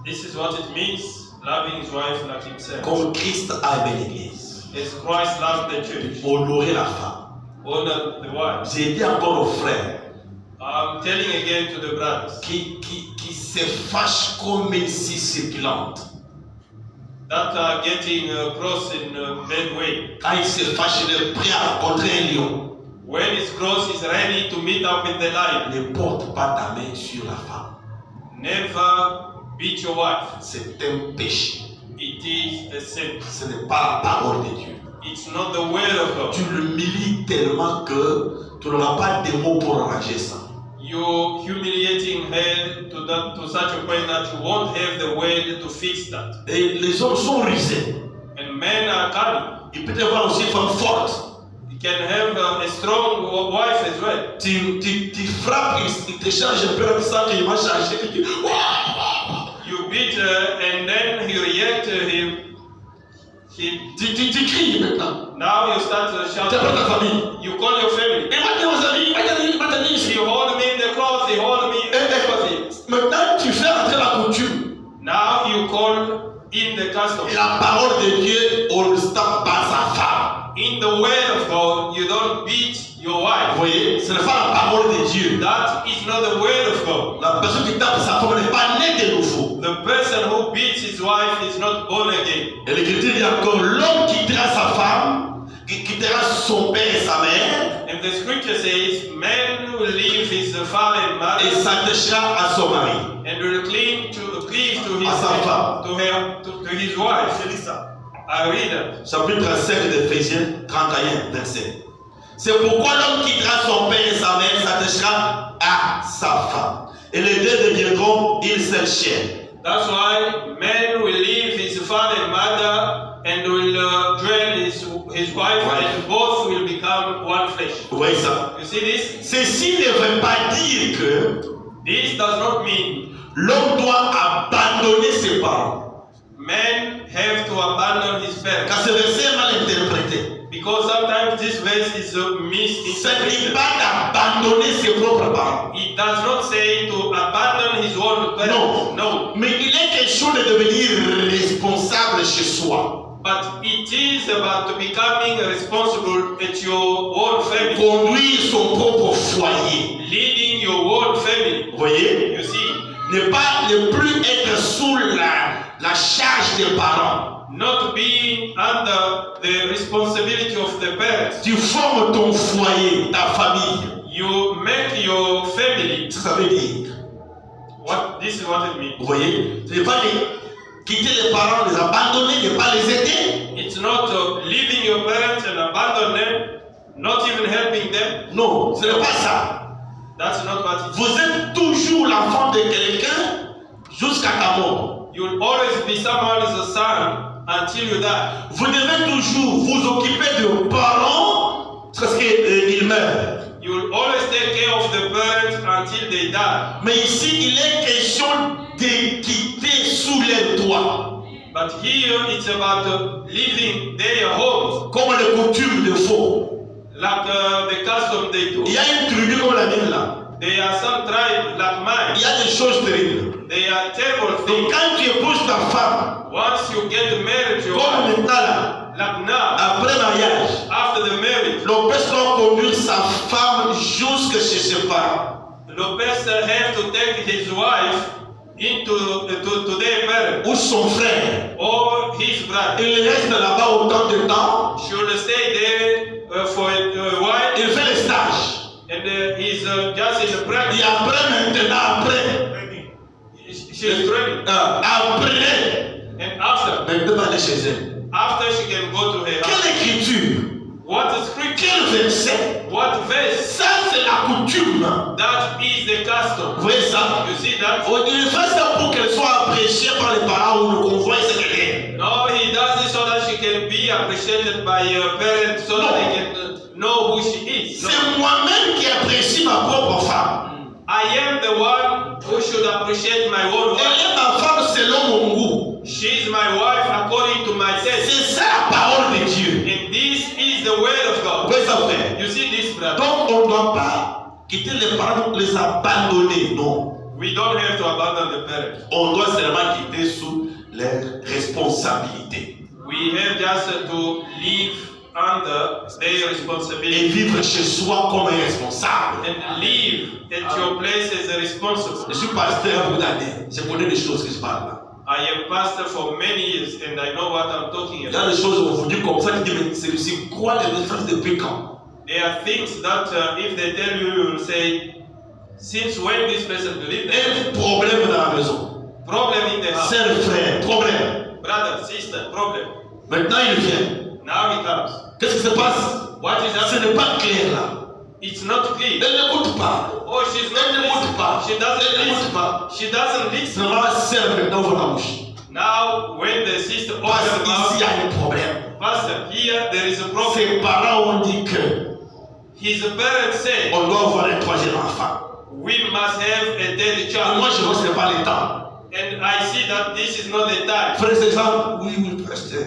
This is what it means, loving his wife like himself. Comme Christ a aimé l'Église. As Christ loved the church, Honorer la femme. honor the wife. J'ai dit encore aux frères I'm telling again to the brothers qui se fâchent comme une scie circulante. that are getting cross in a bad way. Quand ils se fâchent, il est prêt à rencontrer un lion. When his cross is ready to meet up with the lion, Ne porte pas ta main sur la femme. never beat your wife. C'est un péché. It is a sin. Ce n'est pas la parole de Dieu. It's not the word of God. Tu l'humilies tellement que tu n'auras pas de mots pour arranger ça. You're humiliating her to such a point that you won't have the word to fix that. Et les hommes sont rusés. And men are cunning. Il peut y avoir aussi une femme forte. He can have a strong wife as well. Tu frappes, il te change un peu comme ça, il m'a changé. You beat her and then he react Tu cries maintenant. Now you start Tu appelles ta shouting. famille. You call your family. Et maintenant, vos amis, He hold me in the cloth, he hold me in the cloth. maintenant, tu fais entrer la coutume. Now you call in the custom. Et la parole de Dieu, on ne tape pas sa femme. In the word of God, you don't beat your Vous wife. voyez, ce n'est pas la parole de Dieu. That is not the word of God. La personne qui tape sa femme n'est pas née de nouveau. The person who beats his wife is not born again. Et l'Écriture dit encore, l'homme quittera sa femme, qui quittera son père et sa mère, And the scripture says, man will leave his father and et mother s'attachera à son mari. and will cleave to his À sa femme. to his wife. Je lis ça. I read it. Chapitre 5 d'Éphésiens 31, verset. C'est pourquoi l'homme quittera son père et sa mère, s'attachera à sa femme. Et les deux deviendront une seule chair. That's why man will leave his father and mother and will dwell his wife, and both will become one flesh. Vous voyez ça? You see this? Ceci ne veut pas dire que This does not mean l'homme doit abandonner ses parents. men have to abandon his parents. Car ce verset est mal interprété. Because sometimes this verse is Ça ne dit misinterpreted. pas d'abandonner ses propres parents. It does not say to abandon his own parents. No. Mais il est question de devenir responsable chez soi. But it is about becoming responsible at your own family. Conduire son propre foyer. Leading your own family. Vous voyez? You see? Ne plus être sous la charge des parents. Not being under the responsibility of the parents. Tu formes ton foyer, ta famille. You make your family. Ça veut dire. What this is what it means. Vous voyez? Ce n'est pas quitter les parents, les abandonner, ne pas les aider. It's not leaving your parents and abandon them, not even helping them. Non, ce n'est pas ça. That's not what it is. Vous êtes toujours l'enfant de quelqu'un jusqu'à ta mort. You'll always be someone's son until you die. Vous devez toujours vous occuper de parents jusqu'à ce qu'ils meurent. You'll always take care of the parents until they die. Mais ici, il est question de quitter sous les toits. But here it's about living their homes, Comme les coutumes de faux. like the custom they do. Il y a une tribu comme la mienne là. There are some tribes like Il mine. y a des choses terribles. They are terrible Donc things. quand tu épouses ta femme, Once you get married to your comme wife, maintenant là, like now, après mariage, after the marriage, le père doit conduire sa femme jusque chez ses parents. the pastor have to take his wife into to their parents Ou son frère. or his brother. Il reste là-bas autant de temps. Should stay there for a while, Il fait les stages. and he's just in the Et practice. après, She's training, après, and after elle peut aller chez elle. she can go to her house. Quelle écriture? What scripture? Quel verset? What verse? Ça, c'est la coutume. That is the Vous custom. voyez ça? You see that? Il fait ça pour qu'elle soit appréciée par les parents ou le convoi, c'est rien. No, he does it so that she can be appreciated by her parents, so that they can know who she is. No. C'est moi-même qui apprécie ma propre femme. I am the one who should appreciate my own Elle wife. est ma femme selon mon goût. She is my wife according to my taste. C'est ça la parole de Dieu. And this is the word of Vous God. voyez ça, frère? You see this, brother? Donc, on ne doit pas quitter les parents, les abandonner, non. We don't have to abandon the parents. On doit seulement quitter sous leurs responsabilités. We have just to live under their Et responsibility vivre chez soi comme un responsable. and live at your place as a responsible. Je suis pasteur beaucoup d'années. Je connais des choses que je parle là. I am pastor for many years and I know what I'm talking Il y a about. des choses où on vous dit comme ça, tu dis, mais c'est quoi les références depuis quand? There are things that if they tell you, you will say, since when this person believed that? Un problème dans la maison. Problem in the house. Sœur, frère, problème. Brother, sister, problem. Maintenant il vient. Now he comes. Qu'est-ce qui se passe? What is Ce happening? n'est pas clair là. It's not clear. Elle n'écoute pas. Oh, she's not Elle n'écoute pas. listening. She doesn't Elle n'écoute listen. pas. She doesn't listen. Seulement la sœur maintenant ouvre la bouche. Now, when the sister Parce opens her qu'ici il y mouth, a un problème. Pastor, here there is a problem. Ses parents ont dit que his parents said, on doit avoir un troisième enfant. we must have a third Et child. moi, je vois que ce n'est pas le temps. And I see that this is not the time. Frères et sœurs, oui, pasteur.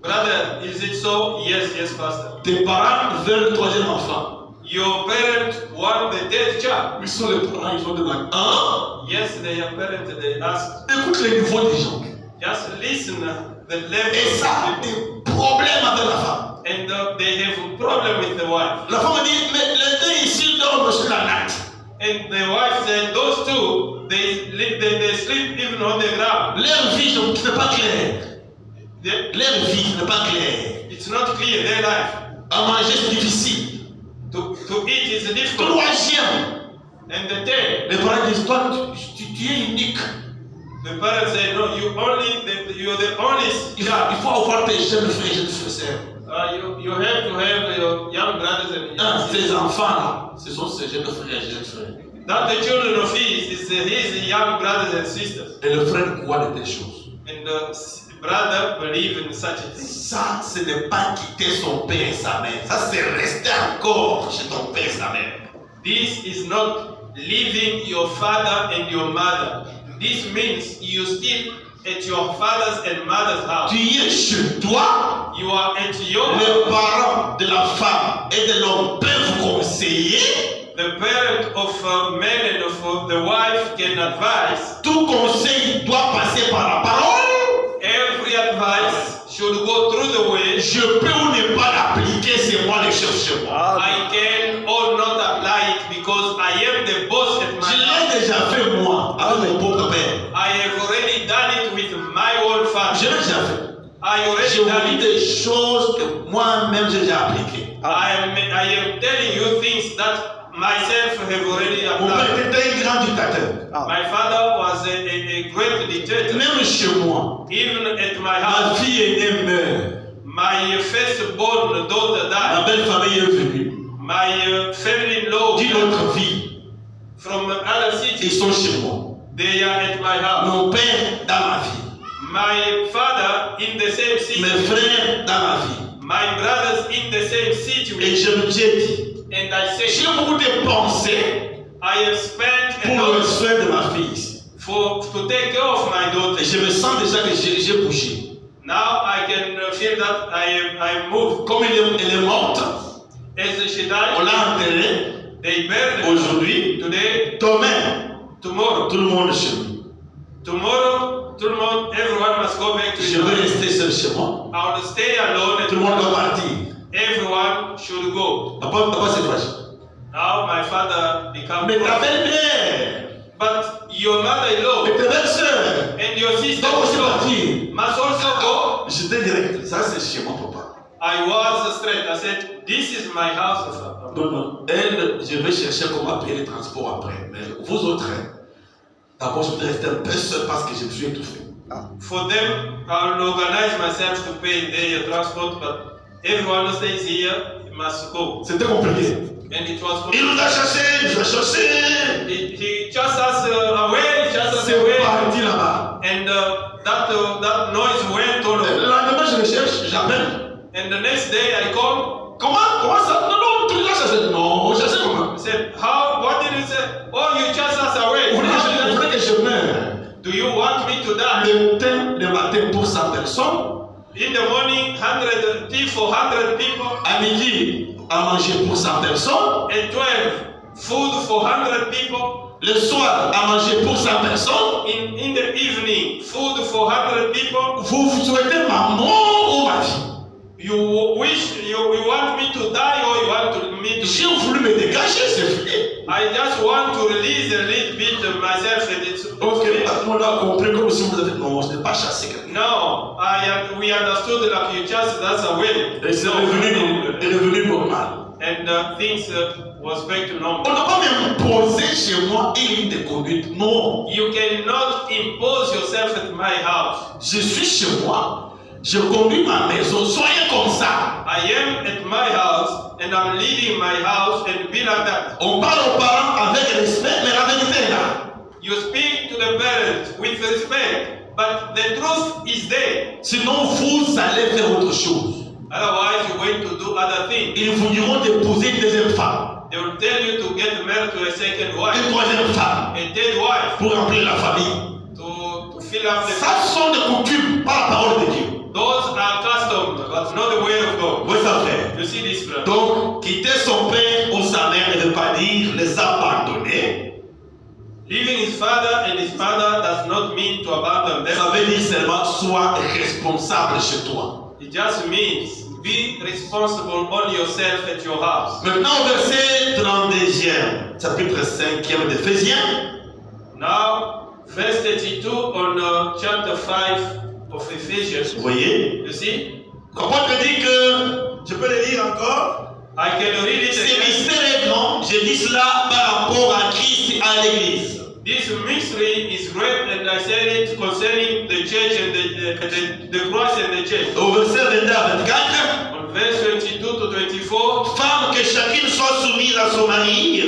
Brother, is it so? Yes, yes, pastor. Tes parents veulent le troisième enfant. Your parents want the third child. Ils sont les parents, ils ont demandé. Hein? Yes, they are parents, they ask. Écoute le niveau des gens. Just listen the level Et ça, of the people. des problèmes avec la femme. And they have a problem with the wife. La femme dit, mais les deux ici dorment sur la natte. And the wife said, those two, they sleep even on the ground. Leur vie n'est pas claire. Leur vie n'est pas claire. It's not clear, their life. À manger, c'est difficile. To eat is difficult. Troisième, And the third, les parents disent, toi, tu es unique. the parents say, no, you're the only Il child. faut avoir tes jeunes frères et jeunes sœurs. You have to have your young brothers and young Ces sisters. enfants-là, ce sont ces jeunes frères et jeunes sœurs. That the children of his is his young brothers and sisters. Et le frère croit de telles choses. And the brother believe in such a thing. Ça, ce n'est pas quitter son père et sa mère. Ça, c'est rester encore chez ton père et sa mère. This is not leaving your father and your mother. This means you still at your father's and mother's house. Tu es chez toi. You are at your house. Les parents de la femme et de l'homme peuvent conseiller. The parent of man and of the wife can advise. Tout conseil doit passer par la parole. Every advice should go through the way. Je peux ou ne pas l'appliquer, c'est moi le chef chez moi. I can or not apply it because I am the boss at my Je house. l'ai déjà fait moi, avec mon propre père. I have already done it with my own Je family. l'ai déjà fait. I Je already vous done dis it. des choses que moi-même j'ai déjà appliquées. I am telling you things that myself have already Mon père applied. était un grand dictateur. My father was a great dictator. Même chez moi, Even at my ma house, fille aînée meurt. my firstborn daughter Ma died. belle famille est venue My family-in-law d'une autre vie. from other Ils cities, sont chez moi. they are at my house. Mon père dans ma vie. My father in the same city. Mes frères dans ma vie. My brothers in the same city. Et je me suis dit, And I say, j'ai beaucoup dépensé I have spent a pour le lot soin de ma fille. to take care of my daughter. Et je me sens déjà que j'ai bougé. Now I can feel that I moved. Comme elle est morte, As she on died, l'a enterrée they buried her. aujourd'hui. Today, Demain, tomorrow, tout le monde chez lui. tomorrow, everyone must go back to Je his vais house. rester seul chez moi. I will stay alone. Tout le monde doit partir. Everyone should go. Papa c'est fragile. Now my father became. Mais ta belle-mère, But your mother-in-law mais tes belles-sœurs and your sister doivent aussi partir. must also go. J'étais direct. Ça, c'est chez moi, papa. I was straight. I said, this is my house. Non, non. Elle, je vais chercher comment payer les transports après. Mais vous autres, d'abord, je voudrais rester un peu seul parce que je me suis étouffé. For them, I will organize myself to pay their transport, but everyone who stays here must go. C'était compliqué. And it was Il nous a cherché, il nous a cherché. he chased us away, chased us C'est away, parti là-bas. and that noise went all Le over. lendemain, je le cherche, j'appelle. And the next day I called, Comment ça? Non, non, tu l'as cherché. Non, cherché comment? I said, what did you say? Oh, you chased us away. Vous voulez que je meure? Do you want me to die? Le matin pour 100 personnes. In the morning, 100 people, 100 people, À midi, à manger pour 100 personnes. and 12 food for 100 people. Le soir, à manger pour 100 personnes. In the evening, food for 100 people. Vous souhaitez ma mort ou ma vie? You want me to die or you want me to J'ai live? voulu me dégager, c'est fait. I just want to release a little bit of myself and it's Ok, okay. tout le monde a compris comme si vous avez dit non, je n'ai pas chassé quelqu'un. No, we understood that you just that's a way. Et c'est revenu normal. And things was back to On normal. n'a pas m'imposer chez moi une ligne de conduite. Non, You cannot impose yourself at my house. je suis chez moi. Je conduis ma maison. Soyez comme ça. I am at my house and I'm leading my house and be like that. On parle aux parents avec respect, mais la vérité est là. You speak to the parents with respect, but the truth is there. Sinon, vous allez faire autre chose. Otherwise, you're going to do other things. Ils vous diront d'épouser une deuxième femme, They will tell you to get married to a second une wife, troisième femme, a third wife, pour remplir la famille. to fill up the Ça sont des coutumes, pas la parole de Dieu. Those are customs, but not the way of God. Oui, ça frère. You see this, brother? Donc, quitter son père ou sa mère ne veut pas dire les abandonner. Leaving his father and his mother does not mean to abandon them. Ça veut dire seulement sois responsable chez toi. It just means be responsible on yourself at your house. Maintenant, au verset 32e, chapitre 5e d'Éphésiens. Now, verse 32 on chapter 5 of Ephesians. Vous voyez? You see? L'apôtre dit que, je peux le lire encore. I can read it Ce again. mystère est grand, je dis cela par rapport à Christ et à l'Église. This mystery is great, and I said it concerning the church and the cross and the church. Au verset 22 à 24, On verse 22 to 24, femme, que chacune soit soumise à son mari,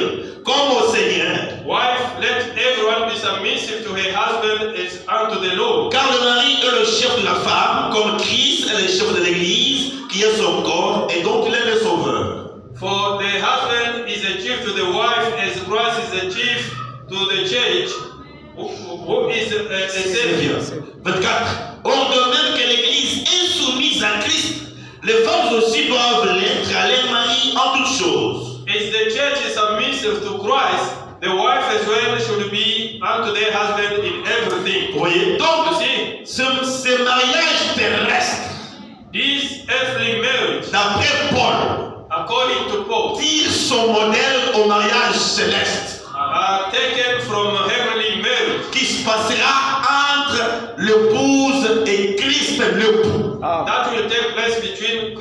comme au Seigneur. wife, let everyone be submissive to her husband as unto the Lord. Car le mari est le chef de la femme, comme Christ est le chef de l'Église, qui est son corps, et donc il est le sauveur. For the husband is a chief to the wife, as Christ is a chief to the church, who is a savior. 24. Or, de même que l'Église est soumise à Christ, les femmes aussi doivent l'être à leur mari en toutes choses. As the church is submissive to Christ, the wife as well should be unto their husband in everything. Vous voyez? Donc, You see, ce mariage terrestre, this earthly marriage, d'après Paul, according to Paul, tire son modèle au mariage céleste, are taken from heavenly marriage qui se passera entre l'épouse et Christ l'époux. that will take place between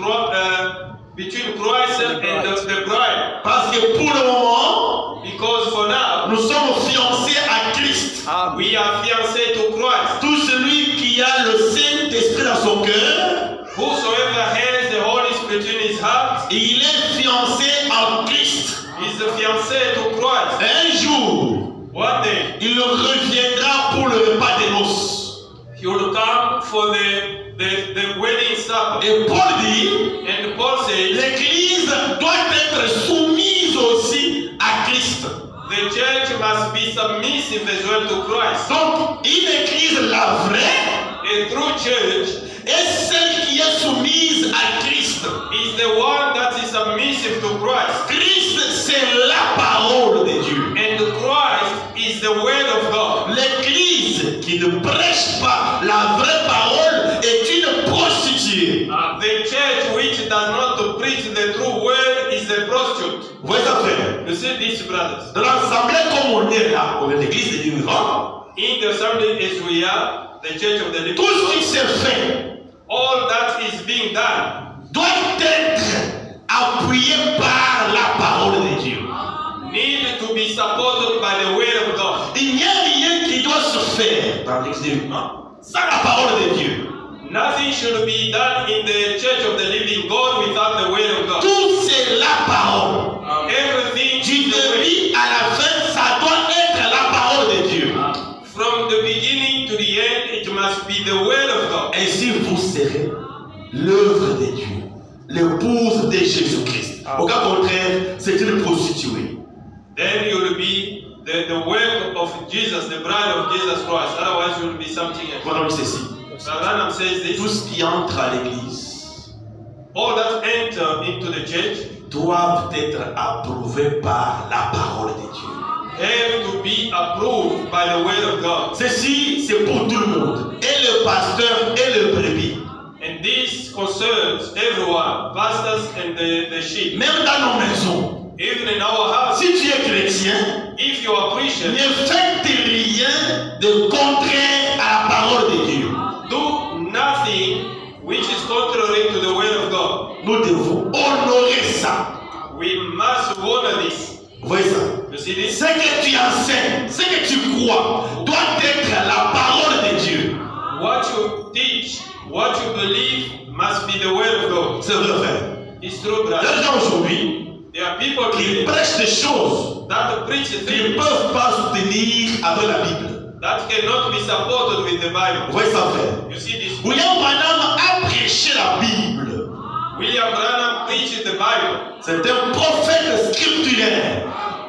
Christ and the bride. Parce que pour le moment, Because for now, nous sommes fiancés à Christ. we are fiancés to Christ. Tout celui qui a le Saint-Esprit dans son cœur, Whosoever has the Holy Spirit in his heart il est fiancé en Christ. is the fiancé to Christ. Un jour, One day, il reviendra pour le repas des noces. he will come for the wedding supper. Et Paul dit, And Paul says, l'Église doit être soumise aussi à Christ. the church must be submissive as well to Christ. Donc, une Église, la vraie, A true church est celle qui est soumise à Christ. is the one that is submissive to Christ. Christ, c'est la parole de Dieu. And Christ is the word of God. L'Église qui ne prêche pas la vraie parole est une prostituée. The church which does not preach the true word is a prostitute. Vous voyez ça, frère? You see this, brothers? Dans l'assemblée comme on est là, on est l'Église de Dieu vivant, In the assembly as we are, the church of the living tout ce qui God, s'est fait all that is being done doit être appuyé par la parole de Dieu. need to be supported by the word of God. Il n'y a rien qui doit se faire dans l'Église de Dieu vivant sans la parole de Dieu. Nothing should be done in the church of the living God without the word of God. Tout c'est la parole. Everything Du is the word. début à la fin, ça doit être la parole de Dieu. From the beginning to the end, it must be the word of God. Ainsi vous serez l'œuvre de Dieu, l'épouse de Jésus-Christ. Au cas contraire, c'est une prostituée. Then you will be the work of Jesus, the bride of Jesus Christ. Otherwise, you will be something else. Voilà ceci. Branham says this. Tout ce qui entre à l'église All that enter into the church doivent être approuvés par la parole de Dieu. have to be approved by the word of God. Ceci, c'est pour tout le monde. Et le pasteur et le brebis. And this concerns everyone, pastors and the sheep. Même dans nos maisons. Even in our house, Si tu es chrétien, if you are Christian, ne faites rien de contraire à la parole de Dieu. do nothing which is contrary to the word of God. Nous devons honorer ça. We must honor this. Vous voyez ça? You see this? Ce que tu enseignes, ce que tu crois, doit être la parole de Dieu. What you teach, what you believe must be the word of God. C'est vrai, frère. It's true, Il y a brother. des gens aujourd'hui There are people qui today prêchent des choses that preach qu'ils ne things peuvent pas soutenir avec la Bible. that cannot be supported with the Vous Bible. voyez ça, frère? You see this? William Branham a prêché la Bible. which is the Bible. C'est un prophète scripturaire.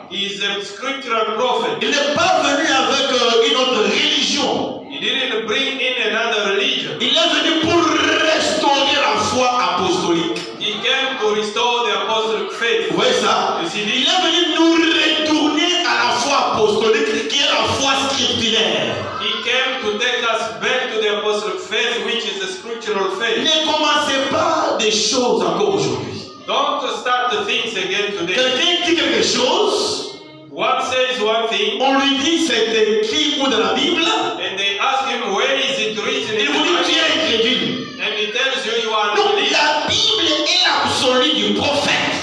He is a scriptural prophet. Il n'est pas venu avec une autre religion. He didn't bring in another religion. Il est venu pour restaurer la foi apostolique. He came to restore the apostolic faith. Vous voyez ça? You see Il this? est venu nous retourner à la foi apostolique qui est la foi scripturaire. He came to take us back to the apostolic faith, which is the scriptural faith. Ne commencez pas des choses encore aujourd'hui. Don't start the things again today. Quelqu'un dit quelque chose, One says one thing, on lui dit c'est écrit où dans la Bible, and they ask him where is it written il in the vous dit tu Bible, es incrédule. and he tells you you are Donc unbelieving. la Bible est l'absolu du prophète.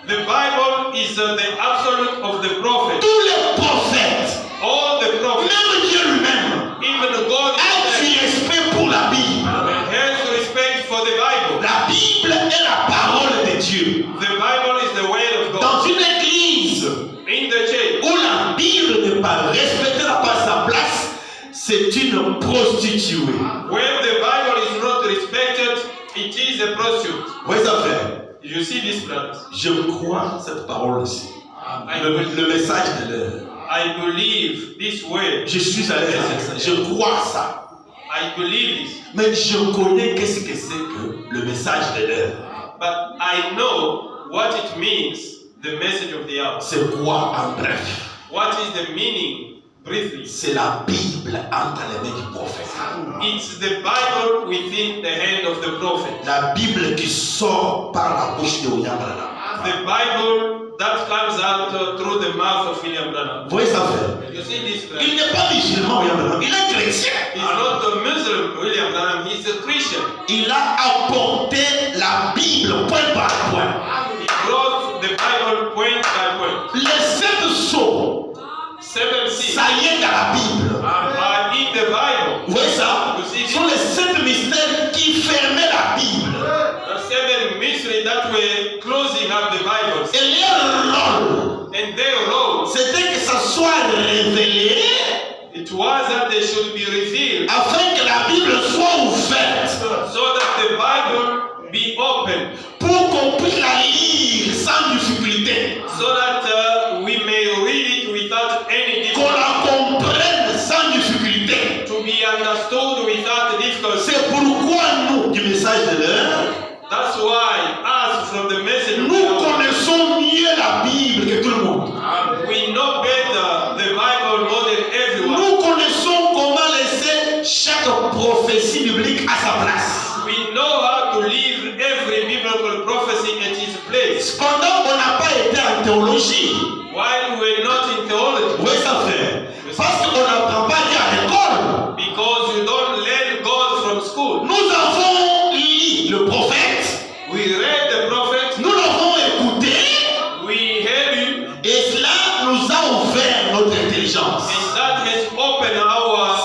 The Bible is the absolute of the prophet. Tous les prophètes, All the prophets, même Dieu lui-même, even God a du himself, respect pour la Bible. has respect for the Bible. La Bible est la parole de Dieu. The Bible is the word of God. Dans une église In the church, où la Bible n'est pas respectée, n'a pas sa place, c'est une prostituée. where the Bible is not respected, it is a prostitute. Vous voyez ça, frère? You see this, brothers? Je crois cette parole aussi. I Le message de l'heure. I believe this word. Je suis à l'aise avec ça. Je crois ça. I believe this. Mais je connais qu'est-ce que c'est que le message de l'heure. But I know what it means, the message of the hour. C'est quoi en bref? What is the meaning, briefly? C'est la Bible entre les mains du prophète. It's the Bible within the hand of the prophet. La Bible qui sort par la bouche de William Branham. The Bible that comes out through the mouth of William Branham. Vous voyez ça, frère? You see this, brother? Il n'est pas musulman, William Branham. Il est chrétien. He's not a Muslim, William Branham. He's a Christian. Il a apporté la Bible point par point. He brought the Bible point by point. Les 7 sceaux, 7 seals ça y est dans la Bible. are in the Bible. Vous voyez ça? You see Ce sont les 7 mystères qui fermaient la Bible. the 7 mysteries that were closing up the Bible. Et leur rôle, And their role, c'était que ça soit révélé it was that they should be revealed afin que la Bible soit ouverte so that the Bible be open, pour qu'on puisse la lire sans difficulté, so that we may read it without any qu'on difficulty, la comprenne sans difficulté. to be understood without difficulty. C'est pourquoi nous, du message de l'heure, That's why us from the message of nous God, connaissons mieux la Bible que tout le monde. we know better the Bible more than everyone. Nous connaissons comment laisser chaque prophétie biblique à sa place. We know how to leave every biblical prophecy at its place. Cependant, on n'a pas été en théologie. While we're not in theology, Oui, ça fait. Parce qu'on n'apprend pas Dieu à l'école. because you don't learn God from school. Nous avons lu le prophète, We read the prophet, nous l'avons écouté, we heard him, et cela nous a ouvert notre intelligence. and that has opened our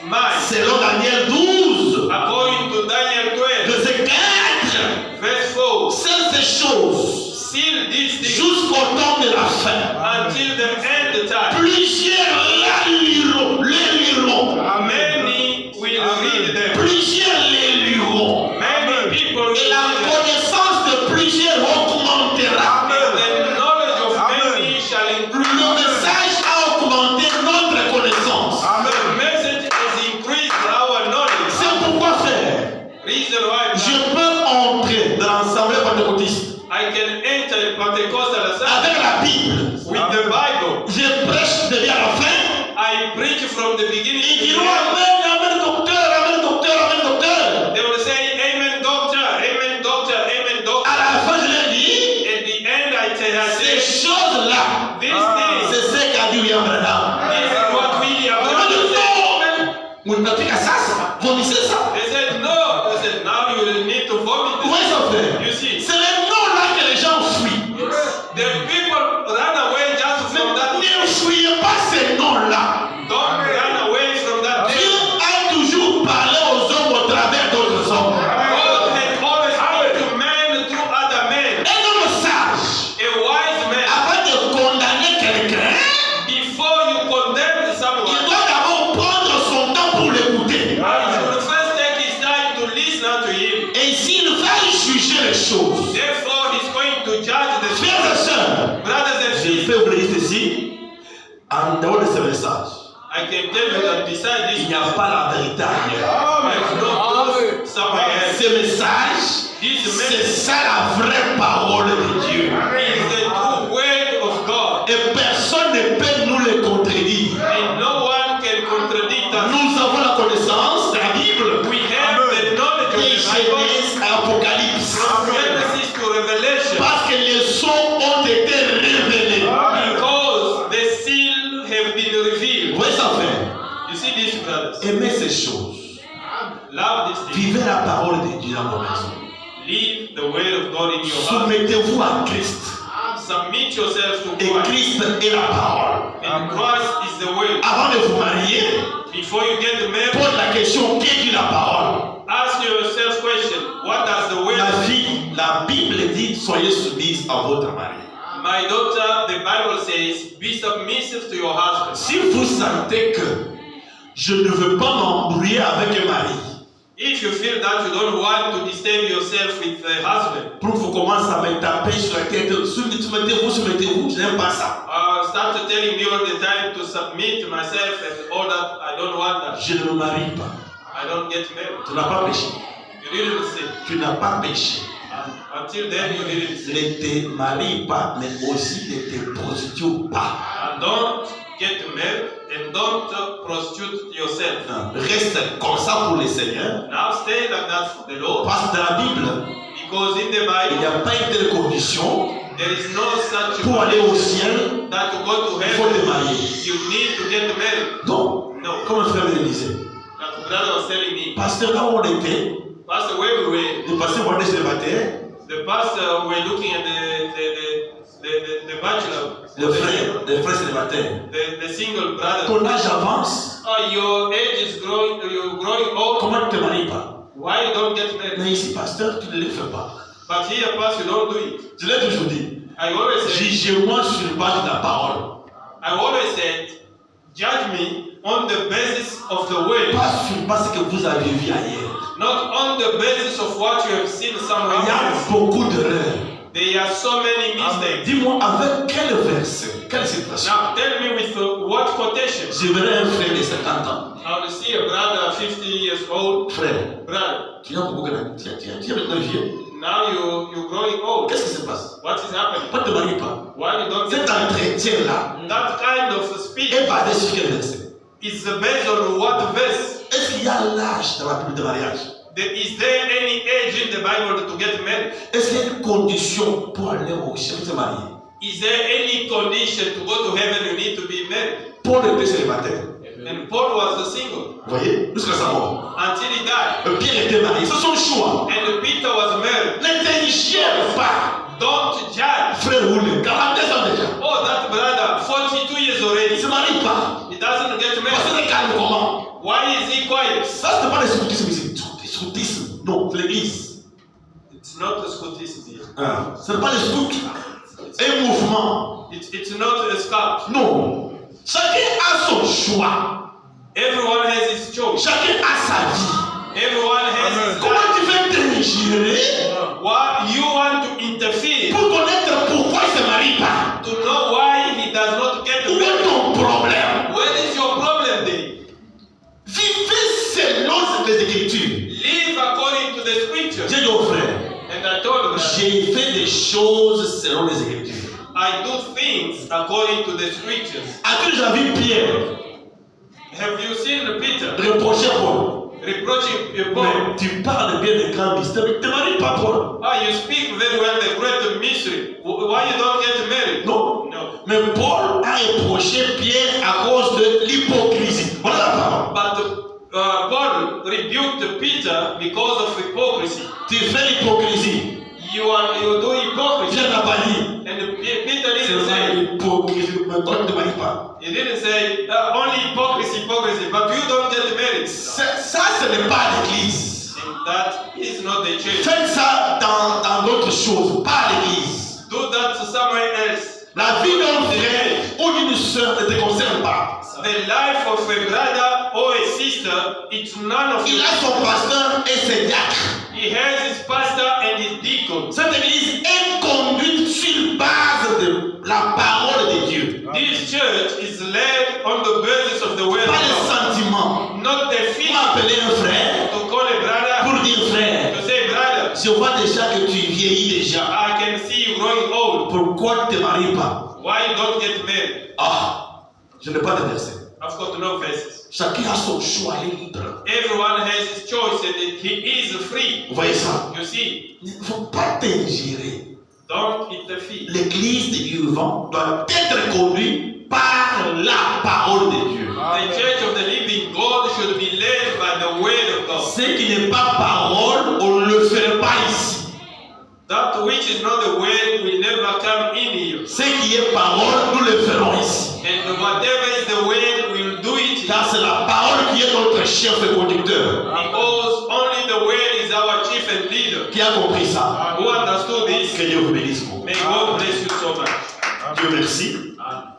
mind. Selon Daniel 12, According to Daniel 12, verset 4, verse 4, c'est ces choses seal these things jusqu'au temps de la fin. until the end time. Plusieurs les liront. Many will read them. Plusieurs les liront. Many people will Et la read them. connaissance de plusieurs augmentera. And the knowledge of many shall Le increase. message a augmenté notre connaissance. The message has increased our knowledge. C'est pourquoi, frère, Reason why je peux entrer dans l'assemblée pentecôtiste I can enter in Pentecostal assembly avec la Bible. with the Bible. Je prêche de bien à la fin. I preach from the beginning Ils to the diront end. Amen, Amen, docteur, Amen, docteur, Amen, docteur. They will say, Amen, doctor, Amen, doctor, Amen, doctor. À la fin, je leur dis, At the end, I ces say, choses-là, these things, c'est ce qu'a dit William Branham. this is what William On m'a Branham dit said. non, mais vous ne faites qu'à ça, vomissez ça. They said, no. They said, now you will need to vomit Vous voyez this. ça, frère? You see, C'est les noms-là que les gens fuient. the people run away just from that. Ne fuyez pas ces noms-là. Don't run away from that Dieu name. a toujours parlé aux hommes au travers d'autres hommes. God had always spoken to men through other men. Un homme sage, A wise man, avant de condamner quelqu'un, before you condemn il someone, doit d'abord prendre son temps pour l'écouter. he should first take his time to listen to him. Et s'il va juger les choses, Therefore, he's going judge the Frères et sœurs, brothers and je sisters. fais vous le dire ceci, en dehors de ce message, I can tell you that beside il this, n'y a pas la vérité ailleurs. there's no truth somewhere else. Ce message, This c'est message ça la vraie parole de Dieu. is the true word of God, Et personne ne peut nous le contredire. and no one can contradict us. Nous avons la connaissance de la Bible, We have the knowledge de of the Bible Genèse à Apocalypse. from Genesis to Revelation, Parce que les sons ont été révélés. because the seal have been revealed. Vous voyez ça, frère? You see this, brothers? Aimez ces choses. Love this thing. Vivez la parole de Dieu dans vos maisons. Live the word of God in your heart. Soumettez-vous à Christ. Submit yourself to Et Christ. Christ est la parole. And Christ is the word. Avant de vous marier, Before you get married, pose la question, qui dit la parole? ask yourself question, what does the word La say? fille, la Bible dit, soyez soumise à votre mari. My daughter, the Bible says, be submissive to your husband. Si vous sentez que je ne veux pas m'embrouiller avec un mari, If you feel that you don't want to disturb yourself with the husband, pour que vous commencez à me taper sur la tête, soumettez-vous, je n'aime pas ça. start telling me all the time to submit myself and all that. I don't want that. Je ne me marie pas. I don't get married. Tu n'as pas péché. You didn't say. Tu n'as pas péché. Until then, you didn't say. Ne te marie pas, mais aussi ne te prostitue pas. And don't get married and don't prostitute yourself. Non, reste comme ça pour le Seigneur. Now stay like that for the Lord. Parce que dans la Bible, Because in the il n'y Bible, a pas une telle condition. there is no such Pour aller au ciel, that to go to il faut te heaven, marier. you need to get married. Non, No. comme un frère me le disait. Like the brother was telling me, Pasteur, là où on était, Pastor, where we were, le pasteur voyait célibataire, the pastor were looking at the bachelor, les frères célibataires. the single brother. Ton âge avance, Your age is growing, you're growing old. comment tu ne te maries pas? Why you don't get married? Mais ici, pasteur, tu ne le fais pas. But here, pastor, you don't do it. Je l'ai toujours dit. I always said, Jugez-moi sur le base de la parole. I always said, judge me on the basis of the word, Pas sur base que vous avez vu ailleurs. not on the basis of what you have seen somewhere Il y a else. beaucoup d'erreurs. There are so many mistakes. Dis-moi, avec quel verset, quelle situation? Now tell me with what quotation? Je verrai un frère de 50 ans. Now to see a brother 50 years old, Frère, brother. tu as beaucoup de tu es maintenant vieux. Now you're growing old. Qu'est-ce qui se passe? What is happening? Pourquoi ne te maries pas? Why you don't Cet get married? entretien-là That kind of speech est basé sur quel verset? is based on what verse? Est-ce qu'il y a l'âge dans la Bible de mariage? Is there any age in the Bible to get married? Est-ce qu'il y a une condition pour aller au ciel se marier? Is there any condition to go to heaven you need to be married? Paul était célibataire. And Paul was a single Vous voyez? Jusqu'à sa mort. until he died. Pierre était marié. C'est son choix. And Peter was married. N'intelligez pas. Don't judge. Frère Roulé, 42 ans déjà. Oh, that brother, 42 years Il ne already. se marie pas. He doesn't get Parce married. qu'il est calme comment? Why is he quiet? Ça, ce n'est pas le scoutisme ici. Scoutisme. Non, c'est l'église. It's not a Scottish here. Ce n'est pas le scout. Un mouvement. It's not a scout. Non. Chacun a son choix. Everyone has his choice. Chacun a sa vie. Everyone has his Comment life. tu veux t'ingérer Why you want to interfere pour connaître pourquoi il ne se marie pas? to know why he does not get Où est married? ton problème? Where is your problem then? Vivez selon les Écritures. Live according to the scripture. J'ai dit au frère, And I told him, j'ai fait des choses selon les Écritures. I do things according to the scriptures. As-tu déjà vu Pierre Have you seen Peter reprocher Paul? reproaching Paul? Mais tu parles bien des grands mystères, mais tu ne te maries pas, Paul. Ah, you speak very well the great mystery. Why you don't get married? Non. No. Mais Paul a reproché Pierre à cause de l'hypocrisie. Voilà la parole. But Paul rebuked Peter because of hypocrisy. Tu fais l'hypocrisie. You do hypocrisy. Pierre n'a pas dit. And Peter C'est didn't vraiment say, l'hypocrisie, mais toi tu ne te maries pas. he didn't say only hypocrisy, but you don't get married. Ça, ce n'est pas l'église. And that is not the church. Faites ça dans d'autres choses, pas l'église. Do that somewhere else. La vie d'un frère ou d'une sœur ne te concerne pas. The life of a brother or a sister, it's none of Il you. a son pasteur et ses diacres. He has his pastor and his deacon. Cette église est conduite déjà que tu vieillis déjà. I can see you growing old. Pourquoi tu ne te maries pas? Why you don't get married? Ah, je n'ai pas de verset. I've got no verses. Chacun a son choix libre. Everyone has his choice and he is free. Vous voyez ça? You see, Il ne faut pas t'ingérer. don't interfere. L'église du Dieu vivant doit être conduite par la parole de Dieu. The church of the living God should be led by the word of God. Ce qui n'est pas parole, on ne le fait pas ici. That which is not the word will never come in here. Ce qui est parole, nous le ferons ici. And whatever is the word, we'll do it. Car c'est la parole qui est notre chef et conducteur. Because only the word is our chief and leader. Qui a compris ça? Who understood this? Que Dieu vous bénisse beaucoup. May God bless you so much. Dieu merci.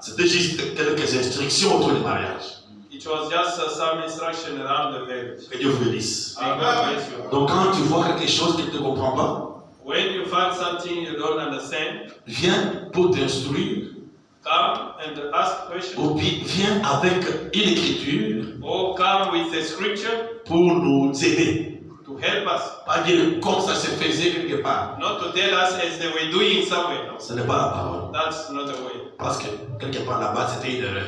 C'était juste quelques instructions autour du mariage. It was just some instruction around the marriage. Que Dieu vous bénisse. May God bless you. Donc quand tu vois quelque chose que tu ne comprends pas, When you find something you don't understand, viens pour t'instruire. come and ask questions. Ou bien viens avec une écriture Or come with a scripture pour nous aider. to help us. Pas dire comme ça se faisait quelque part. Not to tell us as they were doing somewhere else. Ce n'est pas la parole. That's not the way. Parce que quelque part là-bas, c'était une erreur.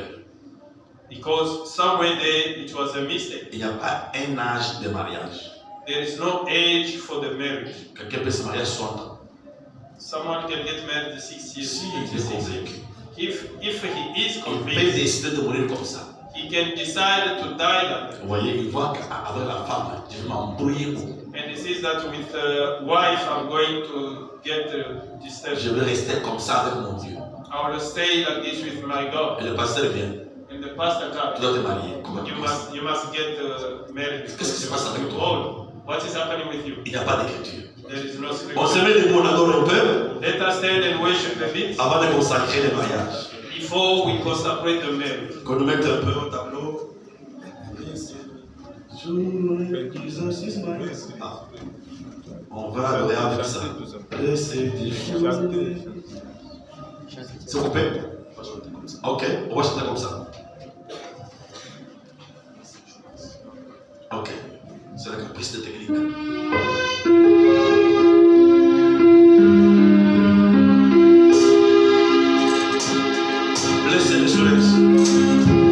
Because somewhere there it was a mistake. Il n'y a pas un âge de mariage. There is no age for the marriage. Quelqu'un peut se marier à 60 ans. Someone can get married at 6 years. Si il est convaincu. If he is Il peut convinced, décider de mourir comme ça. he can decide to die like that. Vous voyez, il voit qu'avec la femme, je vais m'embrouiller beaucoup. And he says that with the wife, I'm going to get disturbed. Je vais rester comme ça avec mon Dieu. I will stay like this with my God. Et le pasteur vient. And the pastor Tu comes. dois te marier. Comment tu penses? You must get married. Qu'est-ce qui se passe avec toi? Oh, what is happening with you? Il n'y a pas d'écriture. There is no On se scripture. met debout, on adore un peu Let us stand and worship a bit avant de consacrer le mariage. before we consecrate the marriage. Qu'on nous mette un peu au tableau. Ah. On va adorer avec ça. C'est coupé? Ok, on va chanter comme ça. Ok, c'est la caprice de technique. Laissez le soleil.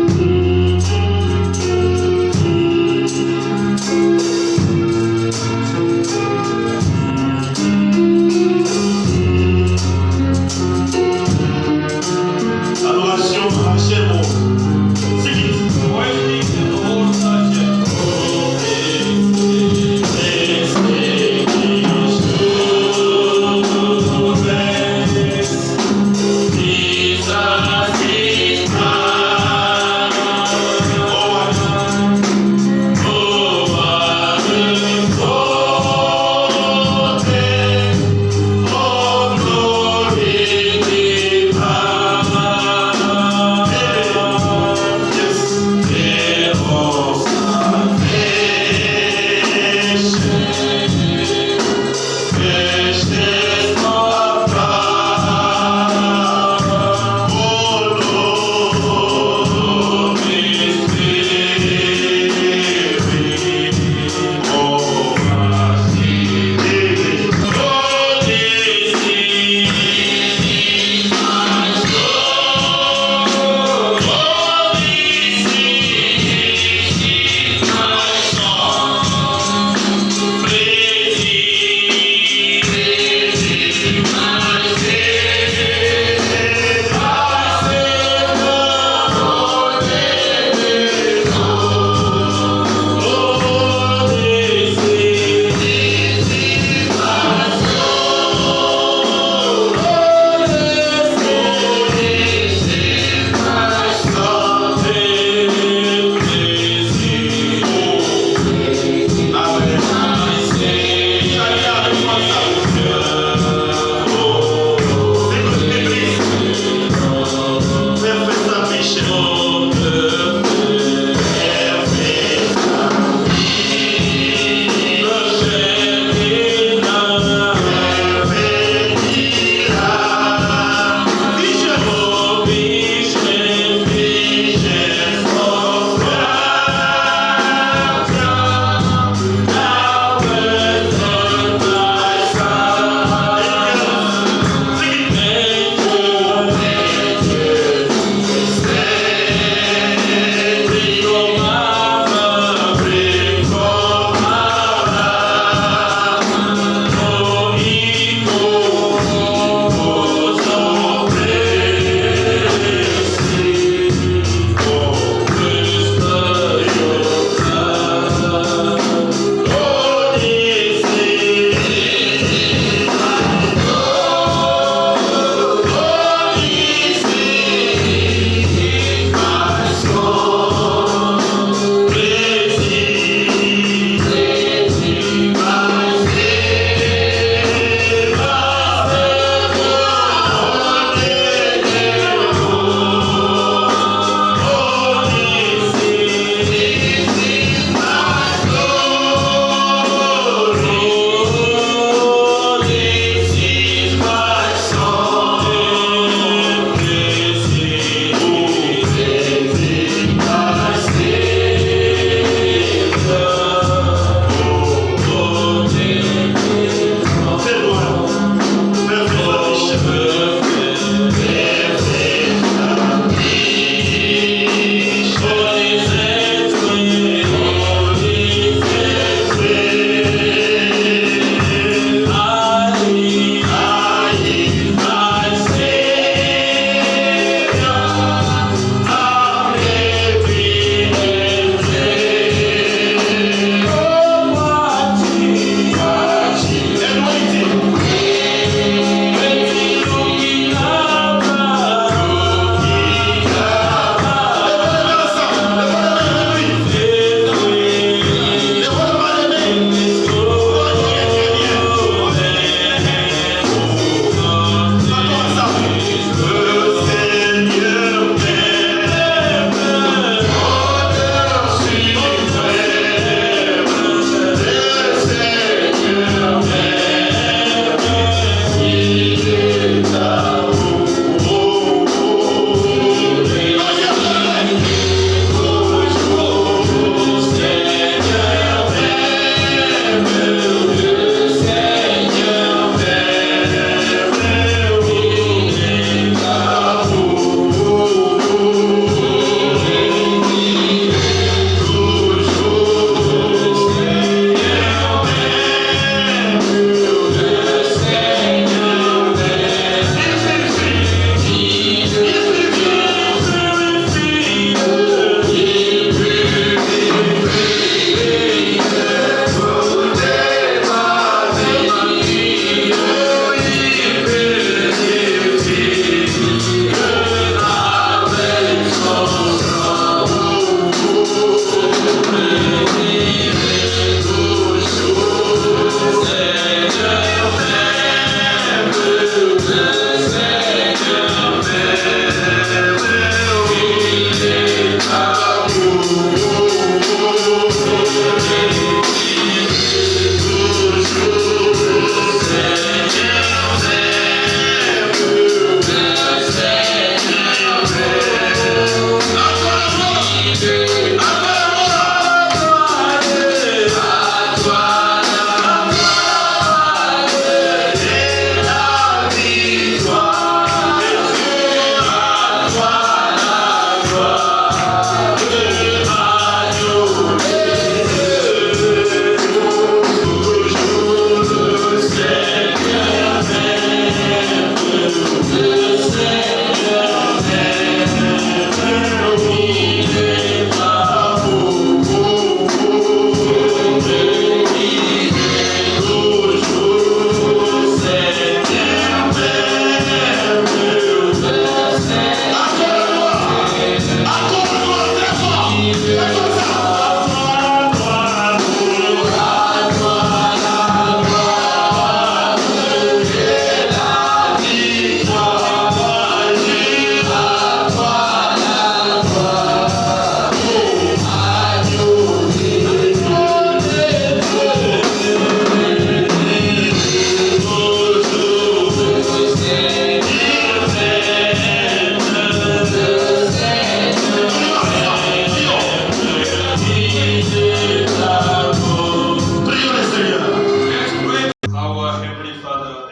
Adoration à Chémo.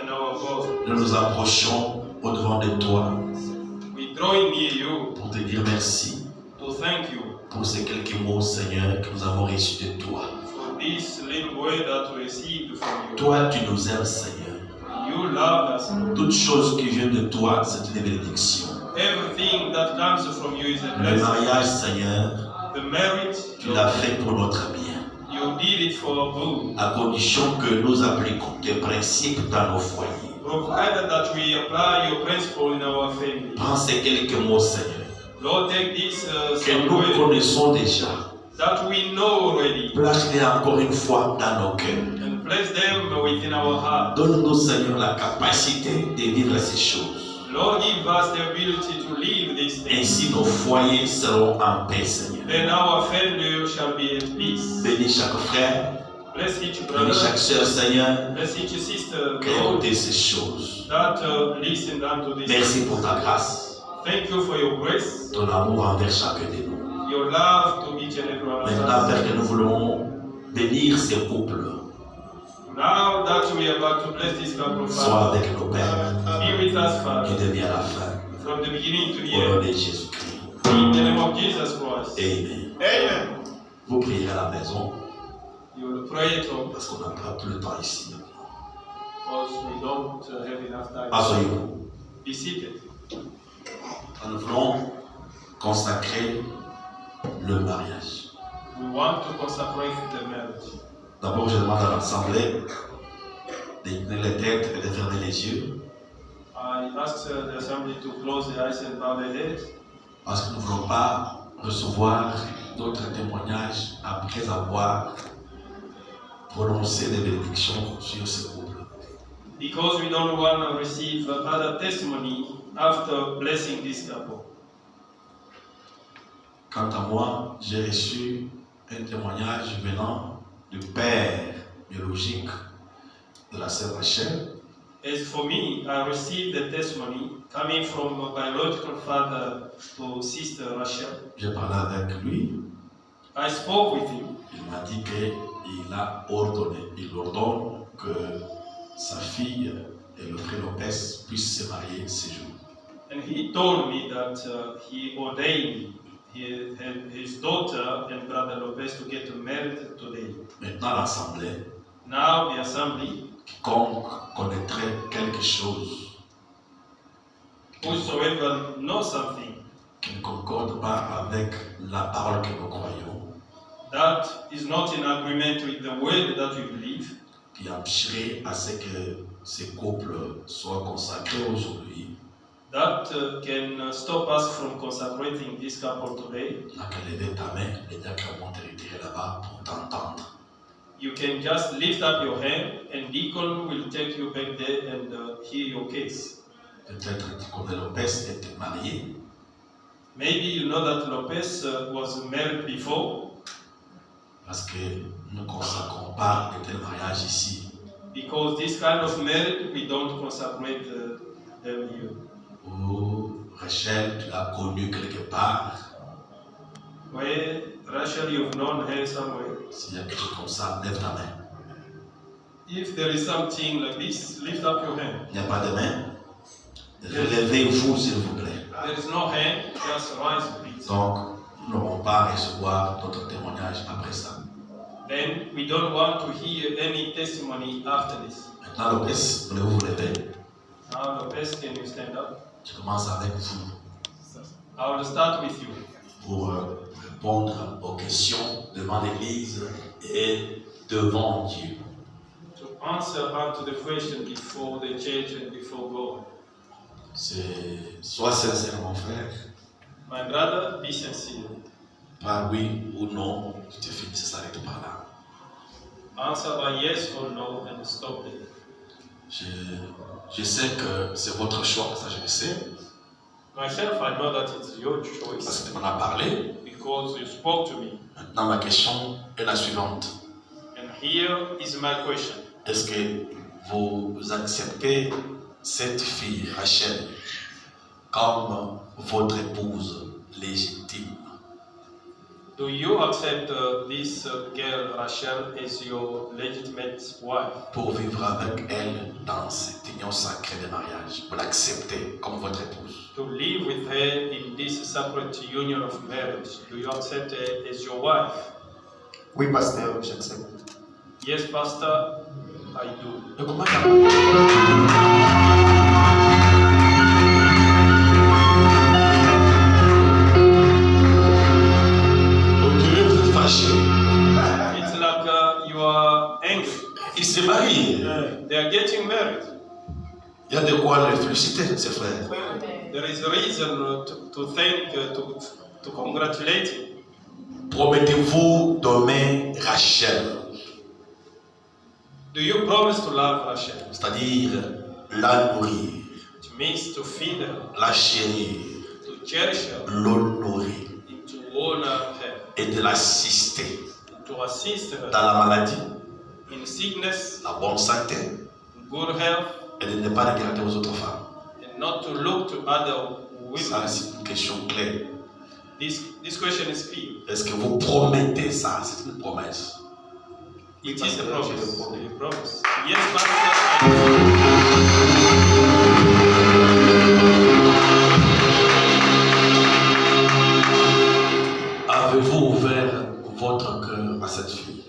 in our bosom. Nous nous approchons au-devant de toi We drawing near you pour te dire merci to thank you pour ces quelques mots, Seigneur, que nous avons reçus de toi. for this little word that we received from you. Toi, tu nous aimes, Seigneur. You loved us. Toute chose qui vient de toi, c'est une bénédiction. Everything that comes from you is a Le blessing. mariage, Seigneur, The marriage, tu l'as fait pour notre bien, you did it for our good. à condition que nous appliquons tes principes dans nos foyers. Provided that we apply your principle in our family. Prends ces quelques mots, Seigneur, Lord, take this que some nous word connaissons déjà. that we know already Place-les encore une fois dans nos cœurs. and place them within our heart. Donne-nous, Seigneur, la capacité de vivre ces choses. Lord, give us the ability to live these things. Ainsi, nos foyers seront en paix, Seigneur. Then our family shall be at peace. Bénis chaque frère, Bless each bénis brother, chaque sœur, Seigneur, bless each sister, qui a Lord, écouté ces choses. that listen unto this. Merci pour ta grâce, Thank you for your grace, ton amour envers chacun de nous. your love to each and every one of Maintenant, us. Père, que nous voulons bénir ces couples. Now that we are about to bless this couple, Sois Father, avec nos pères, be with us, Father, du début à la fin. from the beginning to the Au nom end. de Jésus-Christ. In the name of Jesus Christ. Amen. Amen. Vous prierez à la maison You will pray at home parce qu'on n'a pas tout le temps ici. because we don't have enough time. Asseyez-vous. Be seated. Nous voulons consacrer le mariage. We want to consecrate the marriage. D'abord, je demande à l'Assemblée de tenir les têtes et de fermer les yeux I ask the assembly to close the eyes and bow their heads parce que nous ne voulons pas recevoir d'autres témoignages après avoir prononcé des bénédictions sur ce couple. because we don't want to receive other testimony after blessing this couple. Quant à moi, j'ai reçu un témoignage venant du père biologique de la sœur Rachel. As for me, I received the testimony coming from a biological father to sister Rachel. J'ai parlé avec lui. I spoke with him. Il m'a dit il ordonne que sa fille et le frère Lopez puissent se marier ce jour. And he told me that he ordained his daughter and brother Lopez to get married today. Maintenant, l'Assemblée, Now the assembly, quiconque connaîtrait quelque chose whosoever knows something qui ne concorde pas avec la parole que nous croyons, that is not in agreement with the word that we believe, qui empêcherait à ce que ces couples soient consacrés aujourd'hui, that can stop us from consecrating this couple today, n'a qu'à lever ta main, les diacres vont te retirer là-bas pour t'entendre. you can just lift up your hand and deacon will take you back there and hear your case. Peut-être que Cornel Lopez était marié, Maybe you know that Lopez was married before, parce que nous ne consacrons pas de tel mariage ici. because this kind of marriage we don't consecrate them here. Ou Rachel, tu l'as connue quelque part. Where Rachel, you've known her somewhere. S'il y a quelque chose comme ça, lève ta main. If there is something like this, lift up your hand. Il n'y a pas de main. Relevez-vous, s'il vous plaît. There is no hand, just rise, please. Donc, nous n'aurons pas à recevoir d'autres témoignages après ça. Then we don't want to hear any testimony after this. Maintenant, Lopez, voulez-vous vous lever? Now, Lopez, can you stand up? Je commence avec vous I will start with you pour répondre aux questions devant l'Église et devant Dieu. to answer unto the question before the church and before God. Sois sincère, mon frère. My brother, be sincere. Par oui ou non, tu te finis, ça s'arrête par là. Answer by yes or no and stop there. Je sais que c'est votre choix, ça je le sais, Myself, I know that it's your parce choice que tu m'en as parlé. because you spoke to me. Maintenant, ma question est la suivante. And here is my question. Est-ce que vous acceptez cette fille, Rachel, comme votre épouse légitime? Do you accept this girl Rachel as your legitimate wife? Pour vivre avec elle dans cette union sacrée de mariage, pour l'accepter comme votre épouse. To live with her in this sacred union of marriage, do you accept her as your wife? Oui, pasteur, j'accepte. Yes, Pastor, I do. Et comment It's like you are angry. ils se marient. They are getting married. Il y a de quoi les féliciter, ses frères. There is a reason to thank, to congratulate him. Promettez-vous d'aimer Rachel, Do you promise to love Rachel? c'est-à-dire la nourrir, It means to feed her, la chérir, to cherish her, l'honorer and to honor her, et de l'assister to assist her dans la maladie, in sickness, la bonne santé in good health, et de ne pas regarder aux autres femmes. and not to look to other Ça, women. c'est une question claire. This question is clear. Est-ce que vous promettez ça? C'est une promesse. It is the promise. The promise. Yes, Pastor. Avez-vous ouvert votre cœur à cette fille?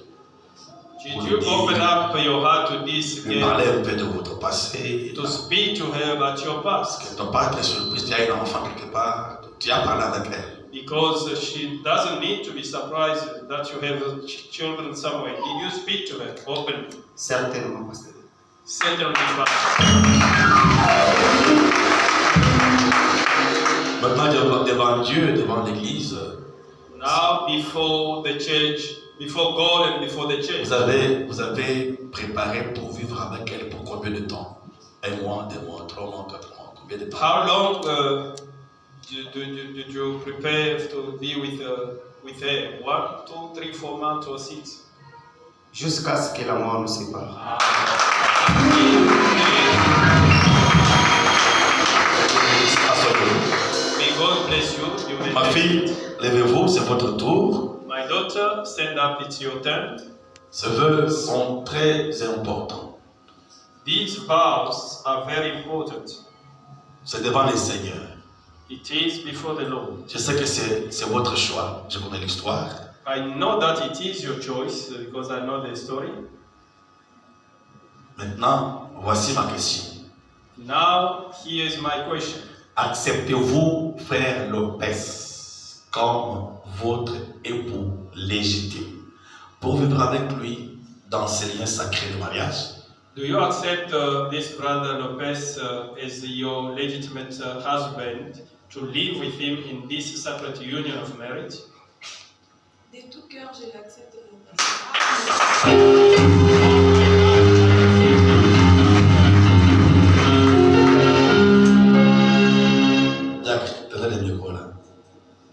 Did you open up your heart to this Lui girl, parler un peu de votre passé. to speak to her about your past? Parce que ton père est surpris, tu as un enfant quelque part, tu as parlé avec elle. Because she doesn't need to be surprised that you have children somewhere. Did you speak to her openly? Certainement, pasteur. Certainly, Pastor. Maintenant, devant Dieu, devant l'Église, Now, before the church, before God and before the church, vous avez préparé pour vivre avec elle pour combien de temps? 1 mois, 2 mois, 3 mois, 4 mois, combien de temps? how long did you prepare to be with her? 1, 2, 3, 4 months or 6? Jusqu'à ce que la mort nous sépare. May God bless you. You may Ma fille, levez-vous, c'est votre tour. My daughter, stand up, it's your turn. Ces vœux sont très importants. These vows are very important. C'est devant les seigneurs. It is before the Lord. Je sais que c'est votre choix. Je connais l'histoire. I know that it is your choice because I know the story. Maintenant, voici ma question. Now, here is my question. Acceptez-vous Frère Lopez comme votre époux légitime pour vivre avec lui dans ces liens sacrés de mariage? Do you accept this brother Lopez as your legitimate husband to live with him in this sacred union of marriage? De tout cœur, je l'accepte. Jacques, tenez le micro là.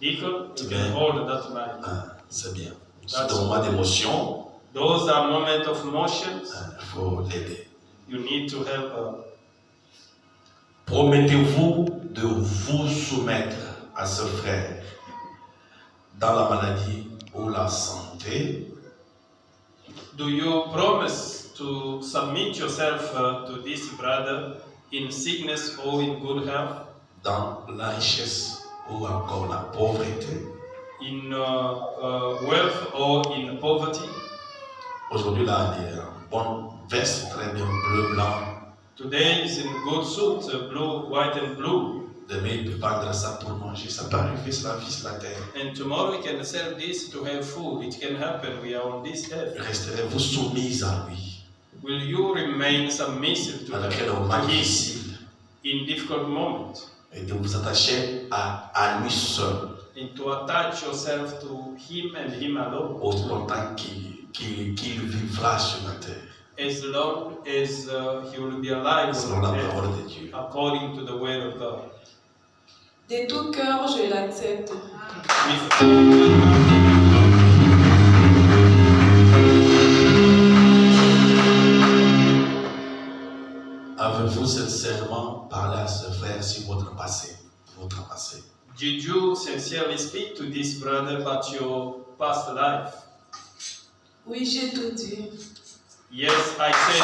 Deacon, you Okay. can hold that mic. Ah, c'est bien. C'est des moments d'émotion. Those are moments of motions. Il faut l'aider. You need to help her. Promettez-vous de vous soumettre à ce frère dans la maladie ou la santé? Do you promise to submit yourself to this brother in sickness or in good health, Dans la richesse ou encore la pauvreté? in wealth or in poverty? Aujourd'hui, là, il est en bonne veste, très bien bleu, blanc. Today is in good suit, blue, white and blue. Demain, il peut vendre ça pour manger. Ça peut arriver, c'est la vie, c'est la terre. And tomorrow we can sell this to have food. It can happen. We are on this earth. Resterez-vous soumise à lui, Will you remain submissive to malgré les him moments difficiles, in difficult moments et de vous attacher à lui seul, and to attach yourself to him and him alone aussi longtemps qu'il vivra sur la terre, as long as he will be alive selon la on earth, parole de Dieu. according to the word of God. De tout cœur, je l'accepte. Avez-vous sincèrement parlé à ce frère sur votre passé? Did you sincerely speak to this brother about your past life. Oui, j'ai tout dit. Yes, I said.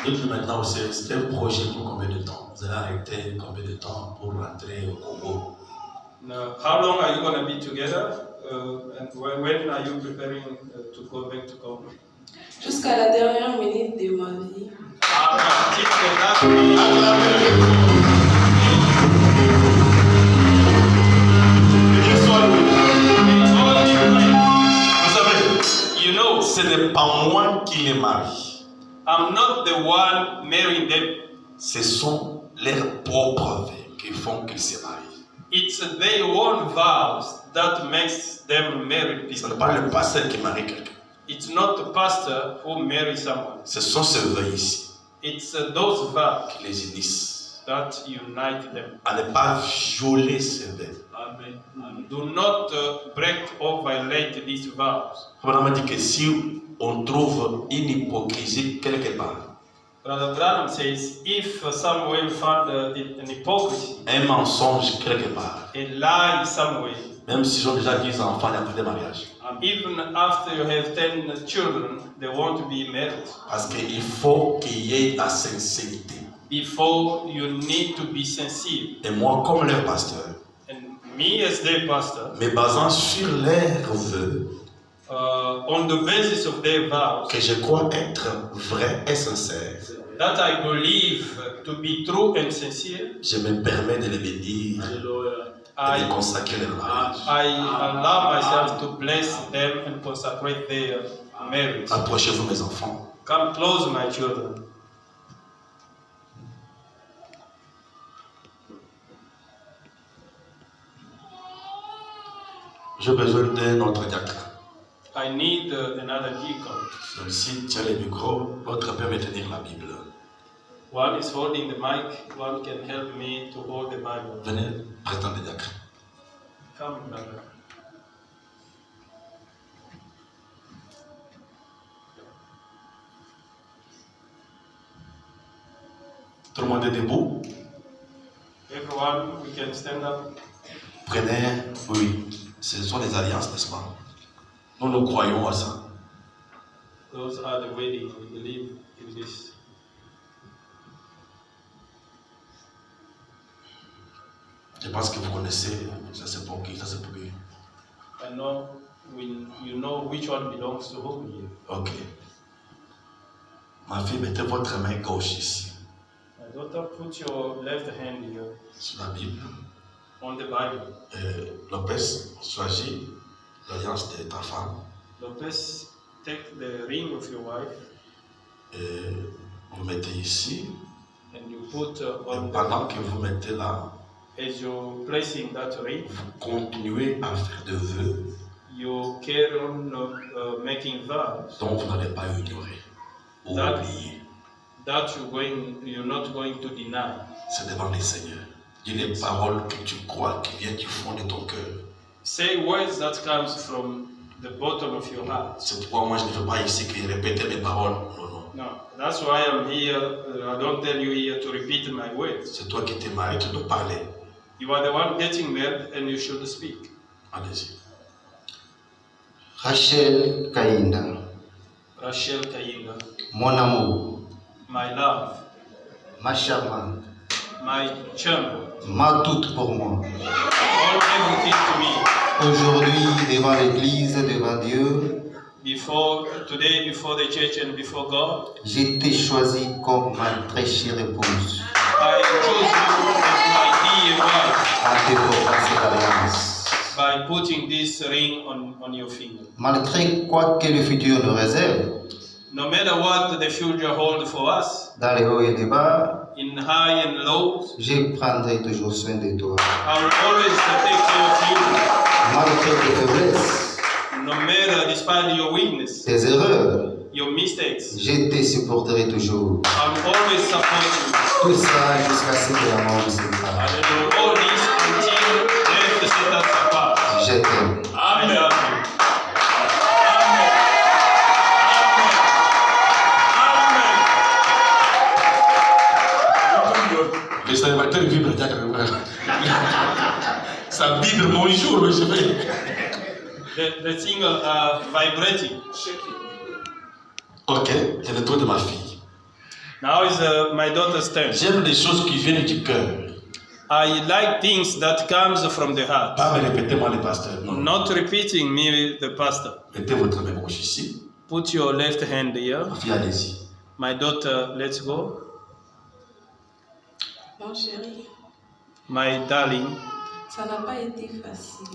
Dites-nous maintenant, c'était un projet pour combien de temps? Vous allez arrêter combien de temps pour rentrer au Congo? Now, how long are you going to be together? And when are you preparing to go back to Congo? Jusqu'à la dernière minute de ma vie. Until the last minute. Vous savez, You know, ce n'est pas moi qui les marie. I'm not the one marrying them. Ce sont leurs propres vœux qui font qu'ils se marient. It's their own vows that makes them marry Ce people. n'est pas le pasteur qui marie quelqu'un. It's not the pastor who marries someone. Ce sont ces vœux ici It's those vows qui les unissent. that unite them. À ne pas violer ces vœux. Amen. Do not break or violate these vows. On m'a dit que si on trouve une hypocrisie quelque part, Brother Branham says, if somewhere you find an hypocrisy, un mensonge quelque part, a lie somewhere, même s'ils ont déjà 10 enfants après le mariage, even after you have 10 children, they want to be married. parce qu'il faut qu'il y ait la sincérité. Before you need to be sincere. Et moi, comme leur pasteur, And me as their pastor, me basant sur leurs vœux, on the basis of their vows, que je crois être vrai et sincère, that I believe to be true and sincere, je me permets de les bénir et de I consacrer leur mariage. allow myself to bless them and consecrate their marriage. Approchez-vous, mes enfants. Come close, my children. J'ai besoin d'un autre diacre. I need another deacon. Donc, si tu as le micro, l'autre peut me tenir la Bible. One is holding the mic, one can help me to hold the Bible. Venez, président des diacres. Come, brother. Tout le monde est debout. Everyone, we can stand up. Prenez, oui, ce sont les alliances, n'est-ce pas? Nous croyons à ça. Those are the weddings. We believe in this. Je pense que vous connaissez, ça c'est pour qui, ça c'est pour qui. I know you know which one belongs to whom here. Ok. Ma fille, mettez votre main gauche ici, My daughter, put your left hand here sur la Bible. on the Bible. Lopez, choisis l'alliance de ta femme. Lopez, take the ring of your wife Vous mettez ici. and you put Et on pendant que vous mettez là, as you're placing that ring, vous continuez à faire des vœux you carry on making vows dont vous n'allez pas ignorer ou That- oublier. that you're not going to deny. C'est devant les seigneurs. Dis les paroles que tu crois qui viennent du fond de ton cœur. Say words that comes from the bottom of your heart. C'est pourquoi moi je ne veux pas ici que répéter mes paroles. Non, non. No, that's why I'm here. I don't tell you here to repeat my words. C'est toi qui t'es marié, tu dois parler. You are the one getting married and you should speak. Allez-y. Rachel Kainda, Rachel Kayinga, mon amour, my love, ma charmante, my chum, ma toute pour moi. all everything to me. Aujourd'hui, devant l'Église, devant Dieu, Today before the church and before God, j'ai été choisi comme ma très chère épouse I chose you as my dear wife en te portant cette alliance. by putting this ring on your finger. Malgré quoi que le futur nous réserve, No matter what the future holds for us, dans les hauts et les bas, in high and low, je prendrai toujours soin de toi. I will always take care of Malgré tes faiblesses, you. No matter, despite your weakness, tes erreurs, your mistakes, je te supporterai toujours. I will always support you. Tout ça jusqu'à ce que la mort nous sépare. I will do all this until death set us apart. Je t'aime. I love you. Les animateurs vivent le diacre. Ça vibre, bonjour, je vais. The thing vibrating. Ok, c'est le tour de ma fille. Now is my daughter's turn. J'aime les choses qui viennent du cœur. I like things that comes from the heart. Pas me répéter moi le pasteur. Non. Not repeating me, the pastor. Mettez votre main gauche ici. Put your left hand here. Ma fille, allez-y. My daughter, let's go. Mon chéri, My darling, ça n'a pas été facile.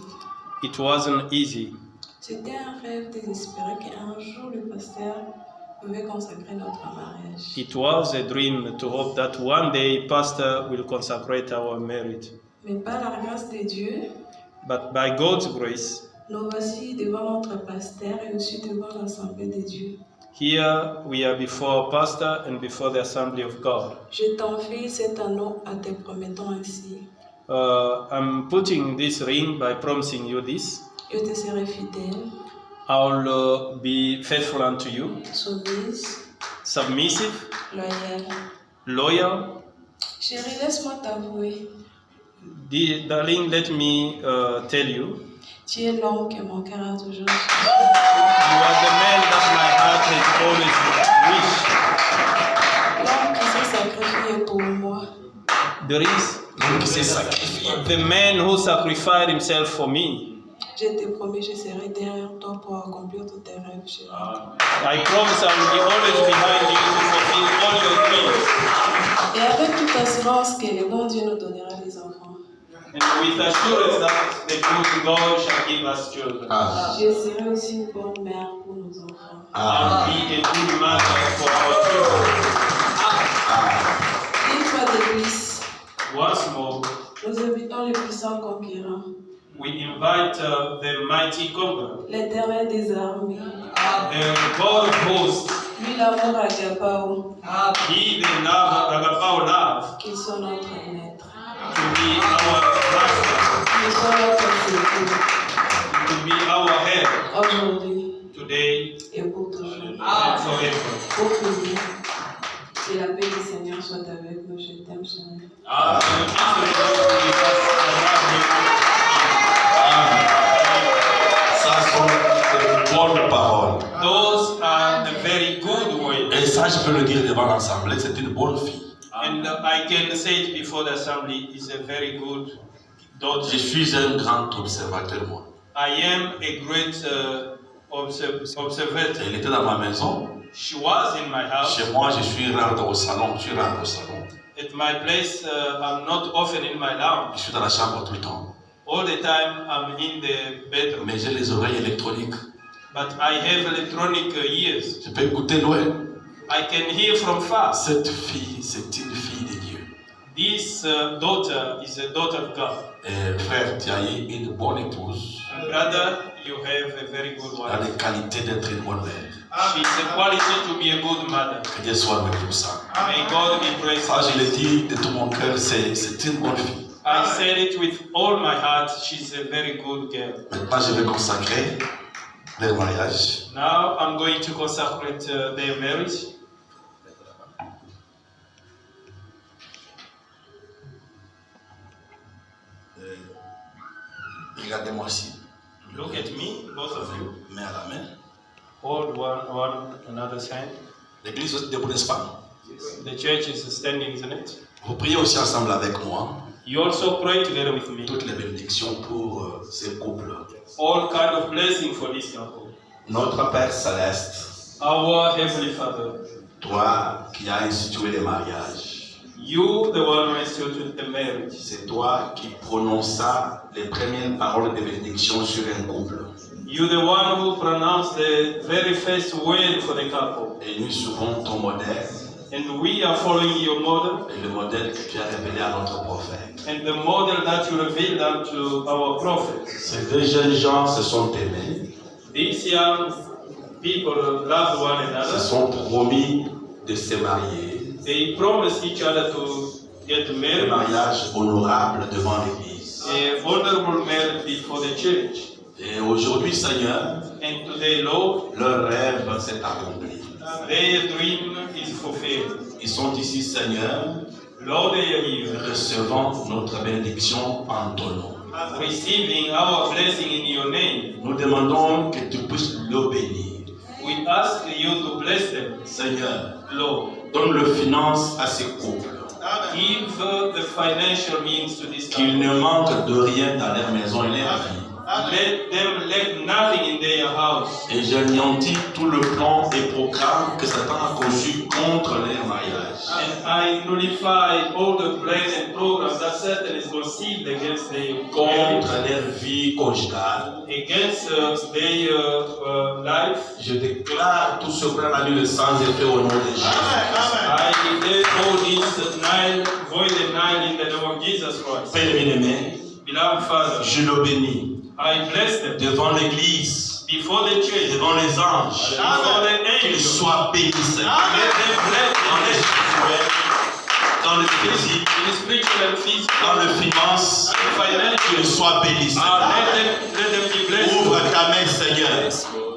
it wasn't easy. C'était un rêve désespéré qu'un jour le pasteur pouvait consacrer notre mariage. It was a dream to hope that one day pastor will consecrate our marriage. Mais par la grâce de Dieu, But by God's grace, nous voici devant notre pasteur et aussi devant l'Assemblée de Dieu. here we are before pastor and before the assembly of God. Je t'enfile cet anneau en te promettant ainsi. I'm putting this ring by promising you this. Je te serai fidèle, I'll be faithful unto you, soumise, submissive, loyale. loyal. Chérie, laisse-moi t'avouer, Darling, let me tell you, tu es l'homme que mon cœur a toujours cherché. you are the man that my heart has always wished. L'homme qui s'est sacrifié pour moi. There is L'homme qui s'est sacrifié. the man who sacrificed himself for me. Je te promets, je serai derrière toi pour accomplir tous tes rêves, chérie. I promise I will be always behind you to fulfill all your dreams. Et avec toute assurance que le bon Dieu nous donnera des enfants. And with assurance that the good God shall give us children. Ah. Je serai aussi une bonne mère pour nos enfants. Ah. And be a good mother for our children. Une fois de plus, Once more, nous invitons le puissant conquérant, we invite the mighty conqueror, l'Éternel des armées, the God of hosts, lui l'amour agapao, he the love, agapao love, qu'il soit notre maître, to be our master, qu'il soit notre secours, to be our head aujourd'hui today et pour toujours. and forever. Pour finir, que la paix du Seigneur soit avec nous. Je t'aime, chérie. And the peace of the Lord be with us. Ça sont de bonnes paroles. Those are the very good ways. Et ça, je peux le dire devant l'assemblée, c'est une bonne fille. And I can say it before the assembly is a very good daughter. Je suis un grand observateur, moi. I am a great observator. Elle était dans ma maison. She was in my house. Chez moi, je suis rare au salon. Je suis rare au salon. At my place, I'm not often in my lounge. Je suis dans la chambre tout le temps. All the time, I'm in the bedroom. Mais j'ai les oreilles électroniques. But I have electronic ears. Je peux écouter loin. I can hear from far. Cette fille, c'est une fille de Dieu. This daughter is a daughter of God. Et frère, tu as eu une bonne épouse. And brother, you have a very good Elle a wife. les qualités d'être une bonne mère. She's a quality to be a good mother. Que Dieu soit avec pour ça. May God be praised. Ça, je le dis de tout mon cœur, c'est une bonne fille. I said it with all my heart. She's a very good girl. Maintenant, je vais consacrer leur mariage. Now I'm going to consecrate their marriage. Regardez-moi ici. Look at me, both of you. Main à la main. Hold one another's hand. L'église est debout, n'est-ce pas? The church is standing, isn't it? Vous priez aussi ensemble avec moi. You also pray together with me. Toutes les bénédictions pour ces couples. All kind of blessing for this couple. Notre Père Céleste, Our Heavenly Father, toi qui as institué les mariages, you, the one who instituted the marriage, c'est toi qui prononça les premières paroles de bénédiction sur un couple. you, the one who pronounced the very first word for the couple. Et nous suivons ton modèle And we are following your model et le modèle que tu as révélé à notre prophète. and the model that you revealed unto our prophets. Ces deux jeunes gens se sont aimés, These young people loved one se another. sont promis de se marier, They promised each other to get un married, mariage honorable devant l'Église. a honorable marriage before the church. Et aujourd'hui, Seigneur, And today, Lord, leur rêve s'est accompli. their dream is fulfilled. Ils sont ici, Seigneur, Lord, they are here. recevant notre bénédiction en ton nom. receiving our blessing in your name. Nous demandons que tu puisses le bénir. We ask you to bless them, Seigneur, Lord. donne le finance à ces couples. Give the financial means to this Qu'ils couple. ne manquent de rien dans leur maison et leur vie. Let them lack nothing in their house. Et j'anéantis tout le plan et programme que Satan a conçu contre leur mariage. And I nullify all the plans and programs that Satan is conceived against their Contre marriage, leur vie conjugale. against their life. Je déclare tout ce plan annulé sans effet au nom de Jésus. I declare all this nile, void and nile in the name of Jesus Christ. Père bien-aimé, Beloved Father, je le bénis I bless them devant l'église, before the church, devant les anges. before the Qu'ils angels. soient bénis, Seigneur. Let them bless Dans le physique, in the spiritual and physical dans le finance, and financial. qu'ils soient bénis, Seigneur. Let them be blessed. Ouvre ta main, Seigneur.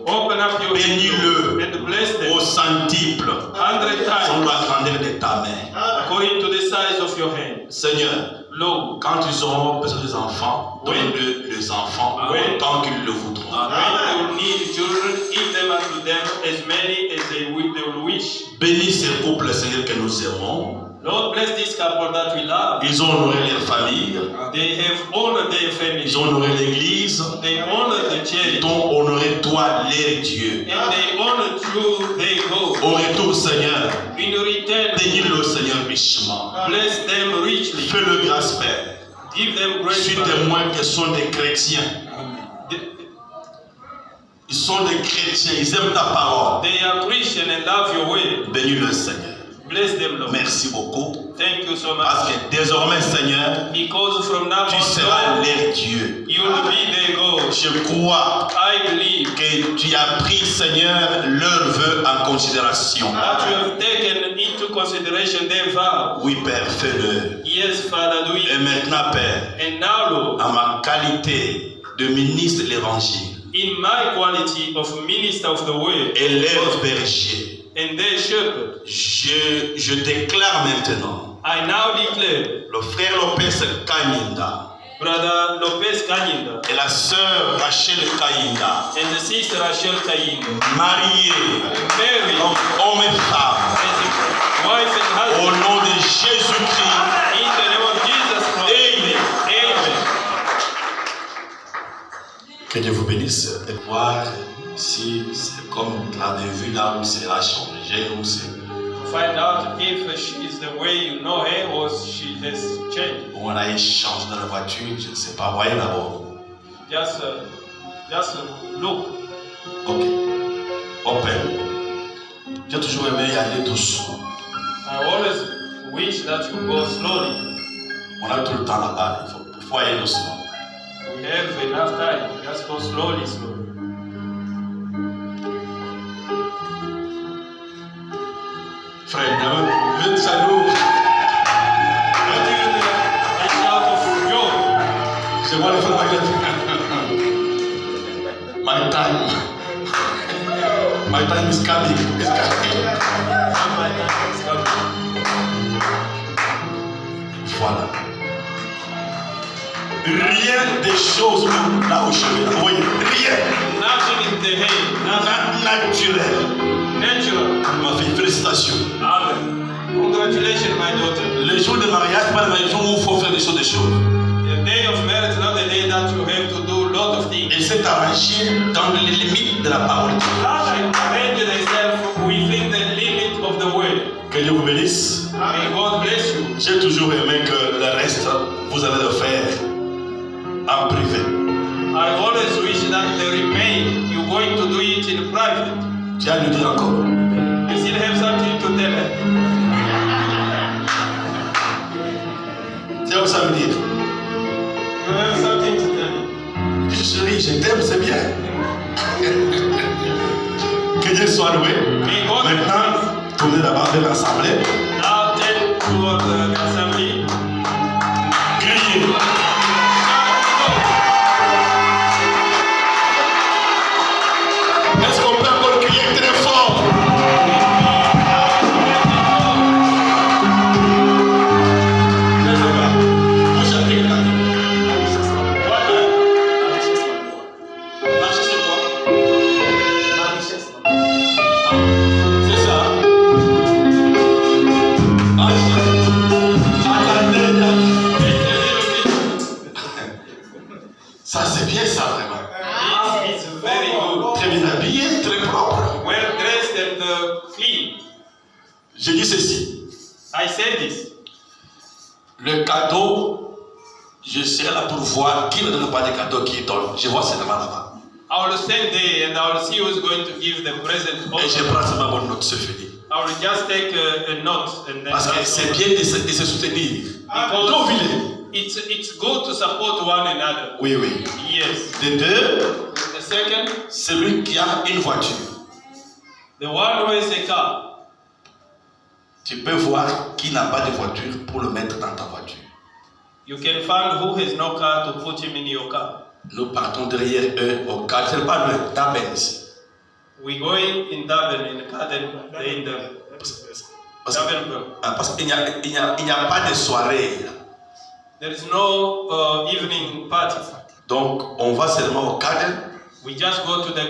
Open up your Bénis-le and bless them au centuple. 100 Selon times la grandeur de ta main. according to the size of your hand. Seigneur, Lord, quand ils auront besoin des enfants, donne-le les enfants autant qu'ils le voudront. when they will need children, give them unto them as many as they will wish. Bénis ces couples, Seigneur, que nous aimons. Lord, bless this couple that we love. Ils ont honoré leur famille. They have honored their family. Ils ont honoré l'église. They honored the Ils church. t'ont honoré toi, leur Dieu. And they honored you, they go. Au retour, Seigneur, In return, bénis-le, Seigneur, richement. bless them richly. Fais-le grâce, Père. Give them Je suis great témoin qu'ils sont des chrétiens. Ils sont des chrétiens, ils aiment ta parole. They are Christian and love your way. Bénis-le, Seigneur. Bless them, Lord. Merci beaucoup. Thank you so Parce much. que désormais, Seigneur, Because from now tu on, seras Lord, leur Dieu. you will be their God. Je crois I believe que tu as pris, Seigneur, leurs vœux en considération. that you have taken into consideration their vow. Oui, Père, fais-le. Yes, Father, do Et it. maintenant, Père, And now, Lord, à ma qualité de ministre de l'Évangile, in my quality of minister of the word élève berger, and their shepherd, je déclare maintenant, I now declare, le frère Lopez Kanyinda Brother Lopez Kanyinda et la sœur Rachel Kayinda, and the sister Rachel Kayinda, mariés, married homme et femme, as a wife and au husband, nom de Jésus-Christ. in the name of Jesus Christ. Amen. Que Dieu vous bénisse et voir si c'est comme vous l'avez vu là où c'est a changé, où c'est Find out if she is the way you know her or she has changed. où on a échangé dans la voiture, je ne sais pas, voyez d'abord. Just look. Ok. Open. J'ai toujours aimé y aller doucement. I always wish that you go slowly. On a tout le temps là-bas, il faut aller doucement. We have enough time. Just go slowly. Frère, je salue. A shout of joy. Je vois le frère My time. My time is coming. It's coming. My time is coming. Voilà. Rien des choses là où je vais. Vous voyez, rien. Nothing in the head. Nothing Naturel. natural. Ma fille, félicitations. Amen. Congratulations, my daughter. Le jour de mariage, pas le jour où il faut faire des choses. The day of marriage is not the day that you have to do a lot of things. Et c'est arrangé dans les limites de la parole. Arrange yourself within the limit of the word. Que Dieu vous bénisse. May God bless you. J'ai toujours aimé que le reste, vous allez le faire en privé. I always wish that the remain you're going to do it in private. Tu as à lui dire encore. You still have something to tell her. Tu as ça me dire. You have something to tell her. Chérie, je t'aime, c'est bien. Que Dieu soit loué. May God Maintenant, tournez d'abord vers l'assemblée. now turn toward the assembly. Criez. Est-ce qu'on peut encore crier très fort? Je ne sais pas. Vous chantez la Je dis ceci. I say this. Le cadeau, je serai là pour voir qui ne donne pas de cadeau, qui donne. Je vois seulement là-bas. I will stand there and I will see who's going to give the present. Et je prends seulement bonne note, c'est fini. I will just take a note and then. Parce que c'est bien de se soutenir. Because Donc, il it's good to support one another. Oui, oui. Yes. De deux, The second, celui qui a une voiture. the one who has a car. Tu peux voir qui n'a pas de voiture pour le mettre dans ta voiture. You can find who has no car to put him in your car. Nous partons derrière eux au cadre, c'est pas loin, d'Aben ici. We going in Durban, in Durban. Parce qu'il n'y a pas de soirée. There is no evening party. Donc, on va seulement au cadre. We just go to the